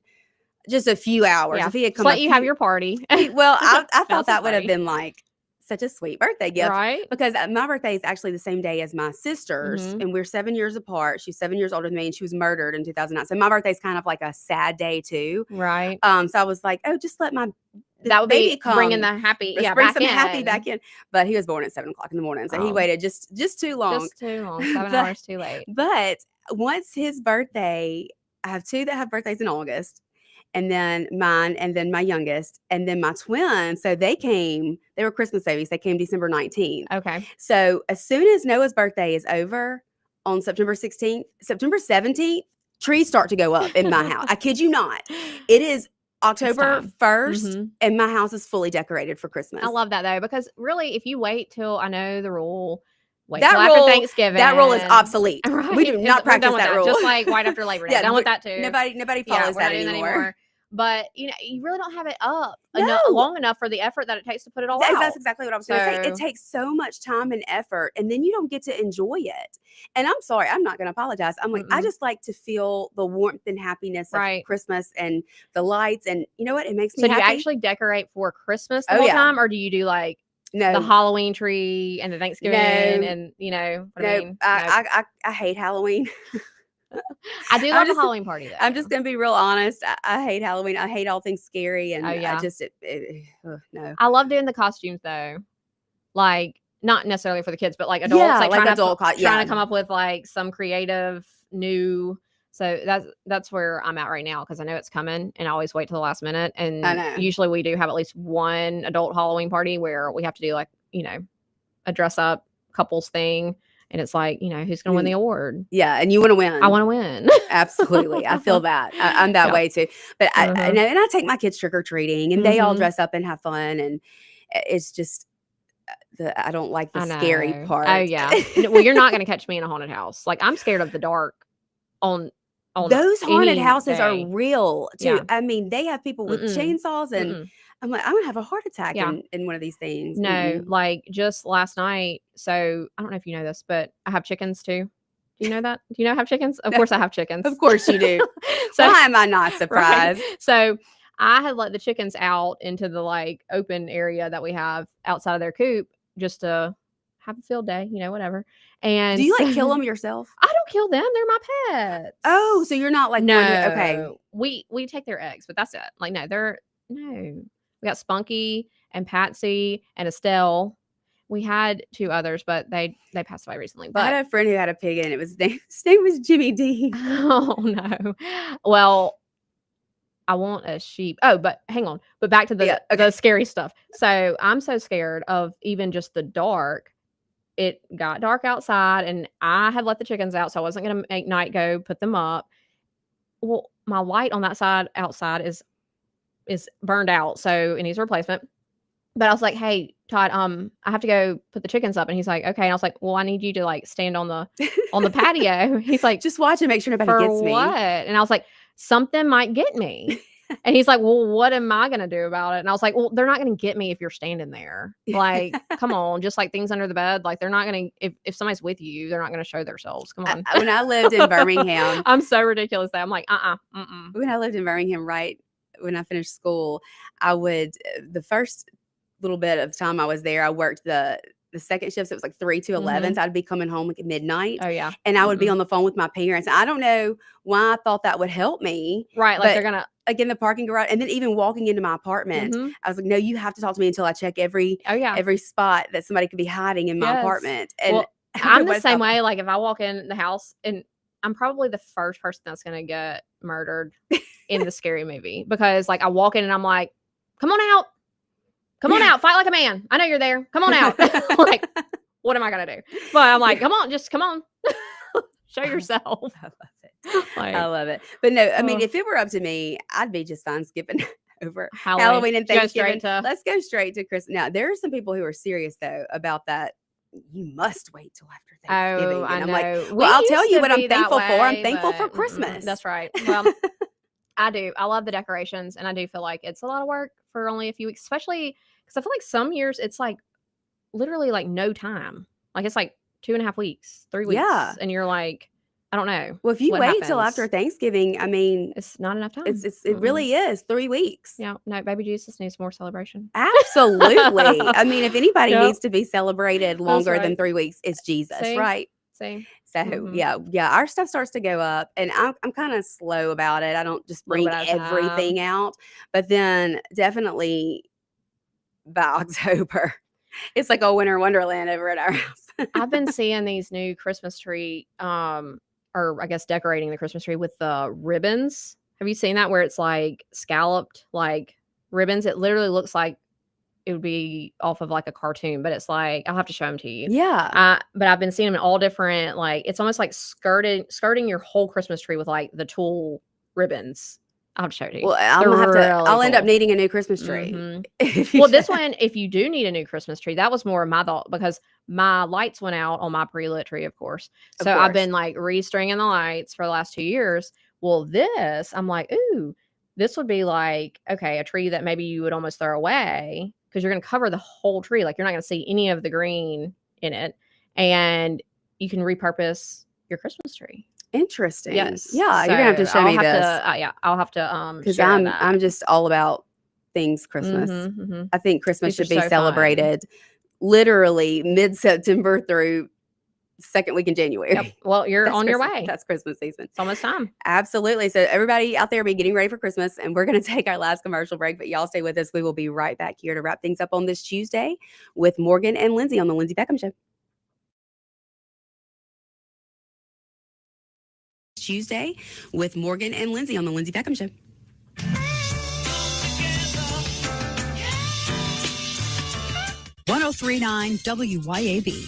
Speaker 4: just a few hours.
Speaker 5: Yeah.
Speaker 4: If he had
Speaker 5: Just
Speaker 4: come,
Speaker 5: let you have your party.
Speaker 4: well, I
Speaker 5: That's
Speaker 4: thought that
Speaker 5: so
Speaker 4: would have
Speaker 5: funny.
Speaker 4: been like such a sweet birthday gift,
Speaker 5: Right.
Speaker 4: because my birthday is actually the same day as my sister's,
Speaker 5: Mhm.
Speaker 4: and we're 7 years apart. She's 7 years older than me, and she was murdered in 2009. So my birthday is kind of like a sad day too.
Speaker 5: Right.
Speaker 4: So I was like, oh, just let my
Speaker 5: That would
Speaker 4: baby
Speaker 5: be
Speaker 4: come,
Speaker 5: bringing the happy,
Speaker 4: Let's
Speaker 5: yeah,
Speaker 4: bring
Speaker 5: back
Speaker 4: some happy
Speaker 5: in.
Speaker 4: back in. But he was born at 7:00 in the morning, so he
Speaker 5: Oh.
Speaker 4: waited just too long.
Speaker 5: Just too long. 7
Speaker 4: But-
Speaker 5: hours too late.
Speaker 4: But once his birthday, I have two that have birthdays in August, and then mine, and then my youngest, and then my twins. So they were Christmas babies. They came December 19th.
Speaker 5: Okay.
Speaker 4: So as soon as Noah's birthday is over on September 16th, September 17th, trees start to go up in my house. I kid you not. It is October
Speaker 5: time.
Speaker 4: 1st,
Speaker 5: Mhm.
Speaker 4: and my house is fully decorated for Christmas.
Speaker 5: I love that though, because really, if you wait till I know the rule, wait
Speaker 4: That
Speaker 5: till
Speaker 4: rule-
Speaker 5: after Thanksgiving.
Speaker 4: that rule is obsolete.
Speaker 5: Right.
Speaker 4: We do not
Speaker 5: We're
Speaker 4: practice
Speaker 5: done with
Speaker 4: that rule.
Speaker 5: Just like right after Labor Day.
Speaker 4: Yeah,
Speaker 5: done with that too.
Speaker 4: Nobody
Speaker 5: Yeah,
Speaker 4: follows
Speaker 5: we're
Speaker 4: that
Speaker 5: not doing
Speaker 4: anymore.
Speaker 5: But you really don't have it up
Speaker 4: No.
Speaker 5: long enough for the effort that it takes to put it all
Speaker 4: That's
Speaker 5: out.
Speaker 4: exactly what I was going to say. It
Speaker 5: So-
Speaker 4: takes so much time and effort, and then you don't get to enjoy it. And I'm sorry, I'm not going to apologize. I'm like, I just like to feel the warmth and happiness of
Speaker 5: Right.
Speaker 4: Christmas and the lights, and you know what? It makes me
Speaker 5: So do you
Speaker 4: happy.
Speaker 5: actually decorate for Christmas the
Speaker 4: Oh,
Speaker 5: whole
Speaker 4: yeah.
Speaker 5: time, or do you do like
Speaker 4: No.
Speaker 5: the Halloween tree and the Thanksgiving and what I mean?
Speaker 4: I hate Halloween.
Speaker 5: I do
Speaker 4: I'm
Speaker 5: love
Speaker 4: just-
Speaker 5: a Halloween party though.
Speaker 4: I'm just gonna be real honest. I hate Halloween. I hate all things scary, and
Speaker 5: Oh, yeah.
Speaker 4: I just no.
Speaker 5: I love doing the costumes though, like not necessarily for the kids, but like adults,
Speaker 4: Yeah,
Speaker 5: like
Speaker 4: like
Speaker 5: trying,
Speaker 4: adult
Speaker 5: trying
Speaker 4: yeah.
Speaker 5: to come up with like some creative new. So that's where I'm at right now because I know it's coming, and I always wait till the last minute. And
Speaker 4: I know.
Speaker 5: usually we do have at least one adult Halloween party where we have to do like a dress up couples thing, and it's like who's gonna win the award?
Speaker 4: Yeah, and you want to win.
Speaker 5: I want to win.
Speaker 4: Absolutely. I feel that. I'm that
Speaker 5: Yeah.
Speaker 4: way too. But I
Speaker 5: Mhm.
Speaker 4: know, and I take my kids trick or treating, and they all
Speaker 5: Mhm.
Speaker 4: dress up and have fun, and it's just I don't like the
Speaker 5: I
Speaker 4: scary
Speaker 5: know.
Speaker 4: part.
Speaker 5: Oh yeah. Well, you're not gonna catch me in a haunted house. Like I'm scared of the dark. On
Speaker 4: Those haunted
Speaker 5: any
Speaker 4: houses
Speaker 5: day.
Speaker 4: are real too.
Speaker 5: Yeah.
Speaker 4: I mean, they have people with
Speaker 5: Mm-mm.
Speaker 4: chainsaws, and
Speaker 5: Mm-mm.
Speaker 4: I'm like, I'm gonna have a heart attack
Speaker 5: Yeah.
Speaker 4: in one of these things.
Speaker 5: No,
Speaker 4: Mm-mm.
Speaker 5: like just last night. So I don't know if you know this, but I have chickens too. Do you know that? Do you know I have chickens? Of course I have chickens.
Speaker 4: Of course you do.
Speaker 5: So
Speaker 4: Why am I not
Speaker 5: right.
Speaker 4: surprised?
Speaker 5: So I had let the chickens out into the like open area that we have outside of their coop just to have a field day, whatever. And
Speaker 4: Do you like kill
Speaker 5: so-
Speaker 4: them yourself?
Speaker 5: I don't kill them. They're my pets.
Speaker 4: Oh, so you're not like
Speaker 5: no.
Speaker 4: one that- okay.
Speaker 5: We take their eggs, but that's it. Like no. We got Spunky and Patsy and Estelle. We had two others, but they passed away recently.
Speaker 4: I
Speaker 5: But
Speaker 4: had a friend who had a pig, and his name was Jimmy Dean.
Speaker 5: oh no. Well, I want a sheep. Oh, but hang on. But back to the the scary stuff. So I'm so scared of even just the dark. It got dark outside, and I had let the chickens out, so I wasn't gonna make Night go put them up. Well, my light on that side outside is burned out, so it needs a replacement. But I was like, "Hey, Todd, I have to go put the chickens up," and he's like, "Okay." And I was like, "Well, I need you to like stand on the patio." He's like,
Speaker 4: Just watch and make sure nobody
Speaker 5: "For
Speaker 4: gets me.
Speaker 5: what?" And I was like, "Something might get me." And he's like, "Well, what am I gonna do about it?" And I was like, "Well, they're not gonna get me if you're standing there. Like, come on, just like things under the bed. Like, they're not gonna if somebody's with you, they're not gonna show themselves. Come on."
Speaker 4: When I lived in Birmingham,
Speaker 5: I'm so ridiculous that I'm like, mm-mm.
Speaker 4: when I lived in Birmingham, right when I finished school, I would the first little bit of time I was there, I worked the second shifts. It was like 3 to 11.
Speaker 5: Mhm.
Speaker 4: So I'd be coming home like at midnight.
Speaker 5: Oh, yeah.
Speaker 4: And I would be
Speaker 5: Mm-mm.
Speaker 4: on the phone with my parents. I don't know why I thought that would help me.
Speaker 5: Right, like,
Speaker 4: but
Speaker 5: they're gonna
Speaker 4: like in the parking garage, and then even walking into my apartment,
Speaker 5: Mhm.
Speaker 4: I was like, no, you have to talk to me until I check every
Speaker 5: Oh, yeah.
Speaker 4: spot that somebody could be hiding in my
Speaker 5: Yes.
Speaker 4: apartment. And
Speaker 5: Well, I'm the
Speaker 4: nobody's
Speaker 5: same
Speaker 4: stopping.
Speaker 5: way. Like, if I walk in the house, and I'm probably the first person that's gonna get murdered in the Scary Movie, because, like, I walk in and I'm like, "Come on out. Come on out. Fight like a man. I know you're there. Come on out." Like, what am I gonna do? But I'm like, "Come on, just come on. Show yourself."
Speaker 4: I love it.
Speaker 5: Like,
Speaker 4: I love it. But no, I mean,
Speaker 5: ugh.
Speaker 4: if it were up to me, I'd be just fine skipping over
Speaker 5: Halloween.
Speaker 4: Halloween and
Speaker 5: Go
Speaker 4: Thanksgiving.
Speaker 5: straight to
Speaker 4: Let's go straight to Christmas. Now, there are some people who are serious though about that. You must wait till after Thanksgiving.
Speaker 5: Oh,
Speaker 4: And
Speaker 5: I
Speaker 4: I'm
Speaker 5: know.
Speaker 4: like,
Speaker 5: We
Speaker 4: well, I'll tell
Speaker 5: used
Speaker 4: you
Speaker 5: to
Speaker 4: what I'm
Speaker 5: be that
Speaker 4: thankful for. I'm
Speaker 5: way,
Speaker 4: thankful for
Speaker 5: but
Speaker 4: Christmas.
Speaker 5: that's right. Well, I do. I love the decorations, and I do feel like it's a lot of work for only a few weeks, especially because I feel like some years it's like literally like no time. Like, it's like 2.5 weeks, 3 weeks,
Speaker 4: Yeah.
Speaker 5: and you're like, I don't know
Speaker 4: Well, if you
Speaker 5: what
Speaker 4: wait till after
Speaker 5: happens.
Speaker 4: Thanksgiving, I mean,
Speaker 5: It's not enough time.
Speaker 4: it
Speaker 5: Mm-mm.
Speaker 4: really is 3 weeks.
Speaker 5: Yeah, no, baby Jesus needs more celebration.
Speaker 4: Absolutely. I mean, if anybody
Speaker 5: Yep.
Speaker 4: needs to be celebrated
Speaker 5: That's
Speaker 4: longer than
Speaker 5: right.
Speaker 4: 3 weeks, it's Jesus,
Speaker 5: See?
Speaker 4: right?
Speaker 5: See?
Speaker 4: So
Speaker 5: Mhm.
Speaker 4: yeah, our stuff starts to go up, and I'm kind of slow about it. I don't just
Speaker 5: Little
Speaker 4: bring
Speaker 5: bit at a
Speaker 4: everything
Speaker 5: time.
Speaker 4: out, but then definitely by October, it's like a winter wonderland over at our house.
Speaker 5: I've been seeing these new Christmas tree, or I guess decorating the Christmas tree with the ribbons. Have you seen that, where it's like scalloped like ribbons? It literally looks like it would be off of like a cartoon, but it's like, I'll have to show them to you.
Speaker 4: Yeah.
Speaker 5: But I've been seeing them in all different, like, it's almost like skirting your whole Christmas tree with like the tulle ribbons. I'll have to show it to you.
Speaker 4: Well,
Speaker 5: They're
Speaker 4: I'll end up
Speaker 5: cool.
Speaker 4: needing a new Christmas tree.
Speaker 5: Mhm.
Speaker 4: If you
Speaker 5: Well, this
Speaker 4: show-
Speaker 5: one, if you do need a new Christmas tree, that was more of my thought, because my lights went out on my pre-lit tree, of course.
Speaker 4: Of
Speaker 5: So I've
Speaker 4: course.
Speaker 5: been like restringing the lights for the last 2 years. Well, this, I'm like, ooh, this would be like, okay, a tree that maybe you would almost throw away, because you're going to cover the whole tree. Like, you're not going to see any of the green in it, and you can repurpose your Christmas tree.
Speaker 4: Interesting.
Speaker 5: Yes.
Speaker 4: Yeah, you're gonna have to
Speaker 5: So
Speaker 4: show
Speaker 5: I'll
Speaker 4: me
Speaker 5: have
Speaker 4: this.
Speaker 5: yeah, I'll have to
Speaker 4: Because
Speaker 5: share
Speaker 4: I'm
Speaker 5: that.
Speaker 4: just all about things Christmas.
Speaker 5: Mhm, mhm.
Speaker 4: I think Christmas
Speaker 5: These are
Speaker 4: should be
Speaker 5: so fun.
Speaker 4: celebrated literally mid-September through second week in January.
Speaker 5: Yep. Well, you're
Speaker 4: That's
Speaker 5: on your
Speaker 4: Christmas-
Speaker 5: way.
Speaker 4: That's Christmas season.
Speaker 5: It's almost time.
Speaker 4: Absolutely. So everybody out there be getting ready for Christmas, and we're going to take our last commercial break, but y'all stay with us. We will be right back here to wrap things up on this Tuesday with Morgan and Lindsay on the Lindsey Beckham Show. Tuesday with Morgan and Lindsay on the Lindsey Beckham Show.
Speaker 20: WYAB.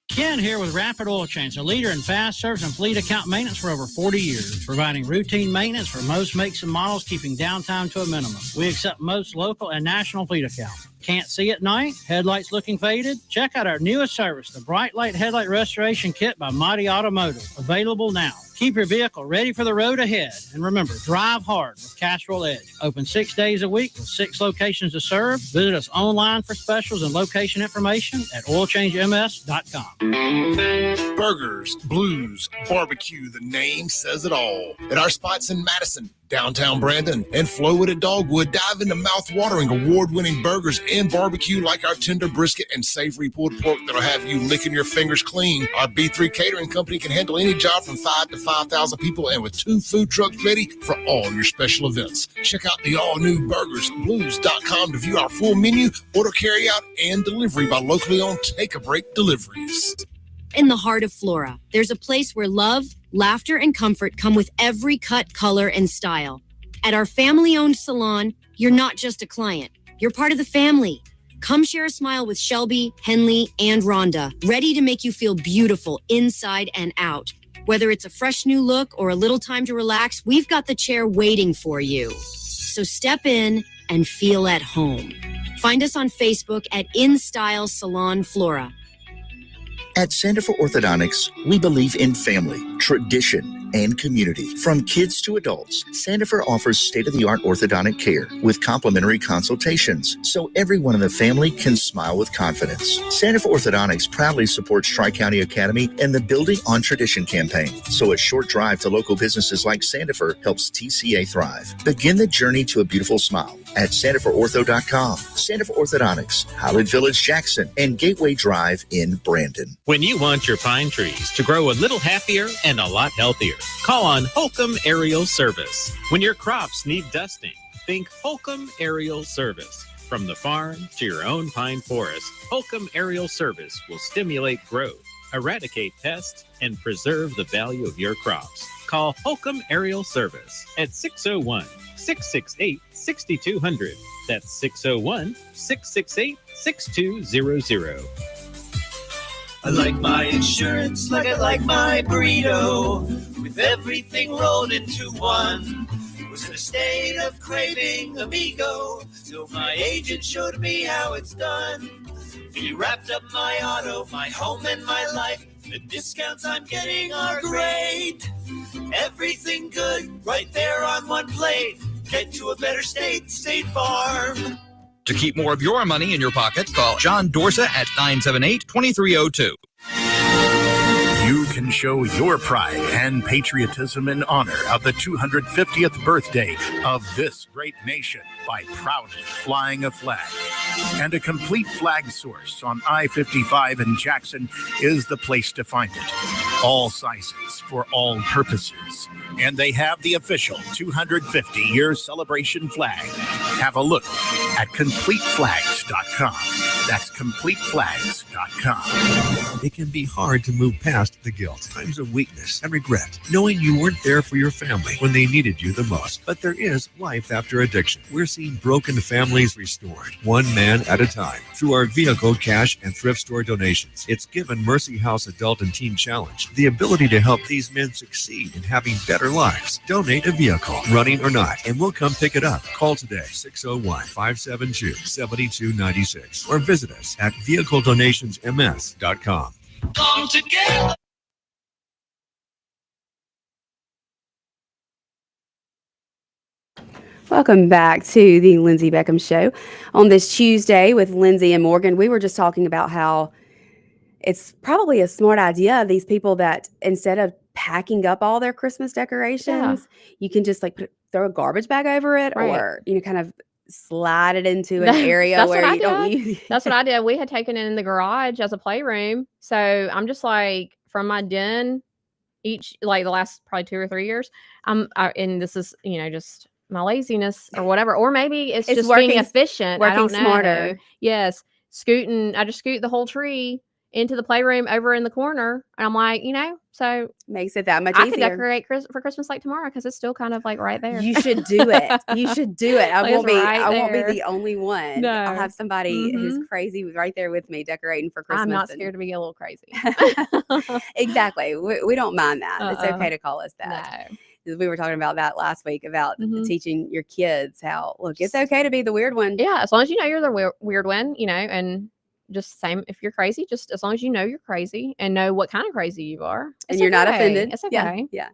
Speaker 20: Ken here with Rapid Oil Change, a leader in fast service and fleet account maintenance for over 40 years, providing routine maintenance for most makes and models, keeping downtime to a minimum. We accept most local and national fleet accounts. Can't see at night? Headlights looking faded? Check out our newest service, the Bright Light Headlight Restoration Kit by Mighty Automotive. Available now. Keep your vehicle ready for the road ahead. And remember, drive hard with Castrol Edge. Open 6 days a week with 6 locations to serve. Visit us online for specials and location information at oilchangems.com.
Speaker 18: Burgers, blues, barbecue, the name says it all. At our spots in Madison, downtown Brandon, and Flowood at Dogwood, dive into mouth-watering, award-winning burgers and barbecue like our tender brisket and savory pulled pork that'll have you licking your fingers clean. Our B3 Catering Company can handle any job from 5 to 5,000 people, and with 2 food trucks ready for all your special events. Check out the all-new burgersblues.com to view our full menu, order carryout, and delivery by locally owned Take a Break Deliveries.
Speaker 21: In the heart of Flora, there's a place where love, laughter, and comfort come with every cut, color, and style. At our family-owned salon, you're not just a client. You're part of the family. Come share a smile with Shelby, Henley, and Rhonda, ready to make you feel beautiful inside and out. Whether it's a fresh new look or a little time to relax, we've got the chair waiting for you. So step in and feel at home. Find us on Facebook at In Style Salon Flora.
Speaker 22: At Center for Orthodontics, we believe in family, tradition,
Speaker 2: and community. From kids to adults, Sandifer offers state-of-the-art orthodontic care with complimentary consultations, so everyone in the family can smile with confidence. Sandifer Orthodontics proudly supports Tri-County Academy and the Building on Tradition campaign, so a short drive to local businesses like Sandifer helps TCA thrive. Begin the journey to a beautiful smile at sandiferortho.com. Sandifer Orthodontics, Highland Village, Jackson, and Gateway Drive in Brandon.
Speaker 8: When you want your pine trees to grow a little happier and a lot healthier, call on Holcomb Aerial Service. When your crops need dusting, think Holcomb Aerial Service. From the farm to your own pine forest, Holcomb Aerial Service will stimulate growth, eradicate pests, and preserve the value of your crops. Call Holcomb Aerial Service at 601-668-6200. That's 601-668-6200.
Speaker 3: I like my insurance like I like my burrito, with everything rolled into one. Was in a state of craving amigo, till my agent showed me how it's done. He wrapped up my auto, my home, and my life. The discounts I'm getting are great. Everything good right there on one plate. Get to a better state, State Farm.
Speaker 22: To keep more of your money in your pocket, call John Dorsa at 978-2302.
Speaker 23: You can show your pride and patriotism in honor of the 250th birthday of this great nation by proudly flying a flag. And a complete flag source on I-55 in Jackson is the place to find it. All sizes for all purposes. And they have the official 250-year celebration flag. Have a look at CompleteFlags.com. That's CompleteFlags.com.
Speaker 24: It can be hard to move past the guilt, times of weakness and regret, knowing you weren't there for your family when they needed you the most. But there is life after addiction. We're seeing broken families restored, one man at a time, through our vehicle, cash, and thrift store donations. It's given Mercy House Adult and Teen Challenge the ability to help these men succeed in having better lives. Donate a vehicle, running or not, and we'll come pick it up. Call today, 601-572-7296, or visit us at vehicledonationsms.com.
Speaker 3: Come together.
Speaker 4: Welcome back to the Lindsey Beckham Show. On this Tuesday with Lindsey and Morgan, we were just talking about how it's probably a smart idea, these people that instead of packing up all their Christmas decorations, you can just like throw a garbage bag over it, or, you know, kind of slide it into an area where you don't use it.
Speaker 5: That's what I did. We had taken it in the garage as a playroom. So I'm just like, from my den, each, like the last probably 2 or 3 years, and this is, you know, just my laziness or whatever, or maybe it's just being efficient. I don't know.
Speaker 4: Smarter.
Speaker 5: Yes. I just scoot the whole tree into the playroom over in the corner. And I'm like, you know, so
Speaker 4: makes it that much easier.
Speaker 5: I can decorate for Christmas like tomorrow because it's still kind of like right there.
Speaker 4: You should do it. You should do it. I
Speaker 5: Like,
Speaker 4: won't
Speaker 5: it's
Speaker 4: be.
Speaker 5: right
Speaker 4: I won't be
Speaker 5: there.
Speaker 4: the only one.
Speaker 5: No.
Speaker 4: I'll have somebody who's crazy right there with me decorating for Christmas.
Speaker 5: I'm not scared to be a little crazy.
Speaker 4: Exactly. We don't mind that. It's
Speaker 5: Uh-uh.
Speaker 4: okay to call us that.
Speaker 5: No.
Speaker 4: 'Cause we were talking about that last week about teaching your kids how, look, it's okay to be the weird one.
Speaker 5: Yeah, as long as you know you're the weird one, you know, and just same if you're crazy, just as long as you know you're crazy and know what kind of crazy you are,
Speaker 4: And
Speaker 5: it's
Speaker 4: you're not
Speaker 5: okay.
Speaker 4: offended.
Speaker 5: It's okay.
Speaker 4: Yeah.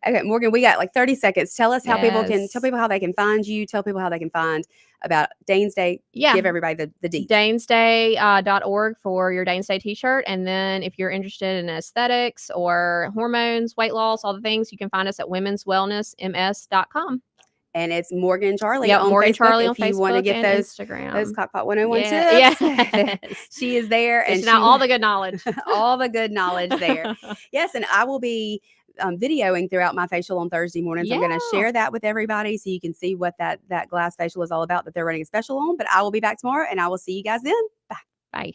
Speaker 4: Okay, Morgan, we got like 30 seconds. Tell us how people can
Speaker 5: Yes.
Speaker 4: tell people how they can find you. Tell people how they can find about Dane's Day.
Speaker 5: Yeah.
Speaker 4: Give everybody the deets.
Speaker 5: DanesDay.org for your Danes Day t-shirt. And then if you're interested in aesthetics or hormones, weight loss, all the things, you can find us at womenswellnessms.com.
Speaker 4: And it's Morgan Charleigh
Speaker 5: Yep,
Speaker 4: on
Speaker 5: Morgan
Speaker 4: Facebook
Speaker 5: Charleigh
Speaker 4: if
Speaker 5: on
Speaker 4: you want to
Speaker 5: Facebook
Speaker 4: get
Speaker 5: and
Speaker 4: those
Speaker 5: Instagram.
Speaker 4: Cockpot 101
Speaker 5: Yeah.
Speaker 4: tips.
Speaker 5: Yes.
Speaker 4: She is there, and
Speaker 5: Dishing out all the good knowledge.
Speaker 4: all the good knowledge there. Yes, and I will be videoing throughout my facial on Thursday mornings. I'm going to
Speaker 5: Yeah.
Speaker 4: share that with everybody so you can see what that glass facial is all about that they're running a special on. But I will be back tomorrow, and I will see you guys then. Bye.
Speaker 5: Bye.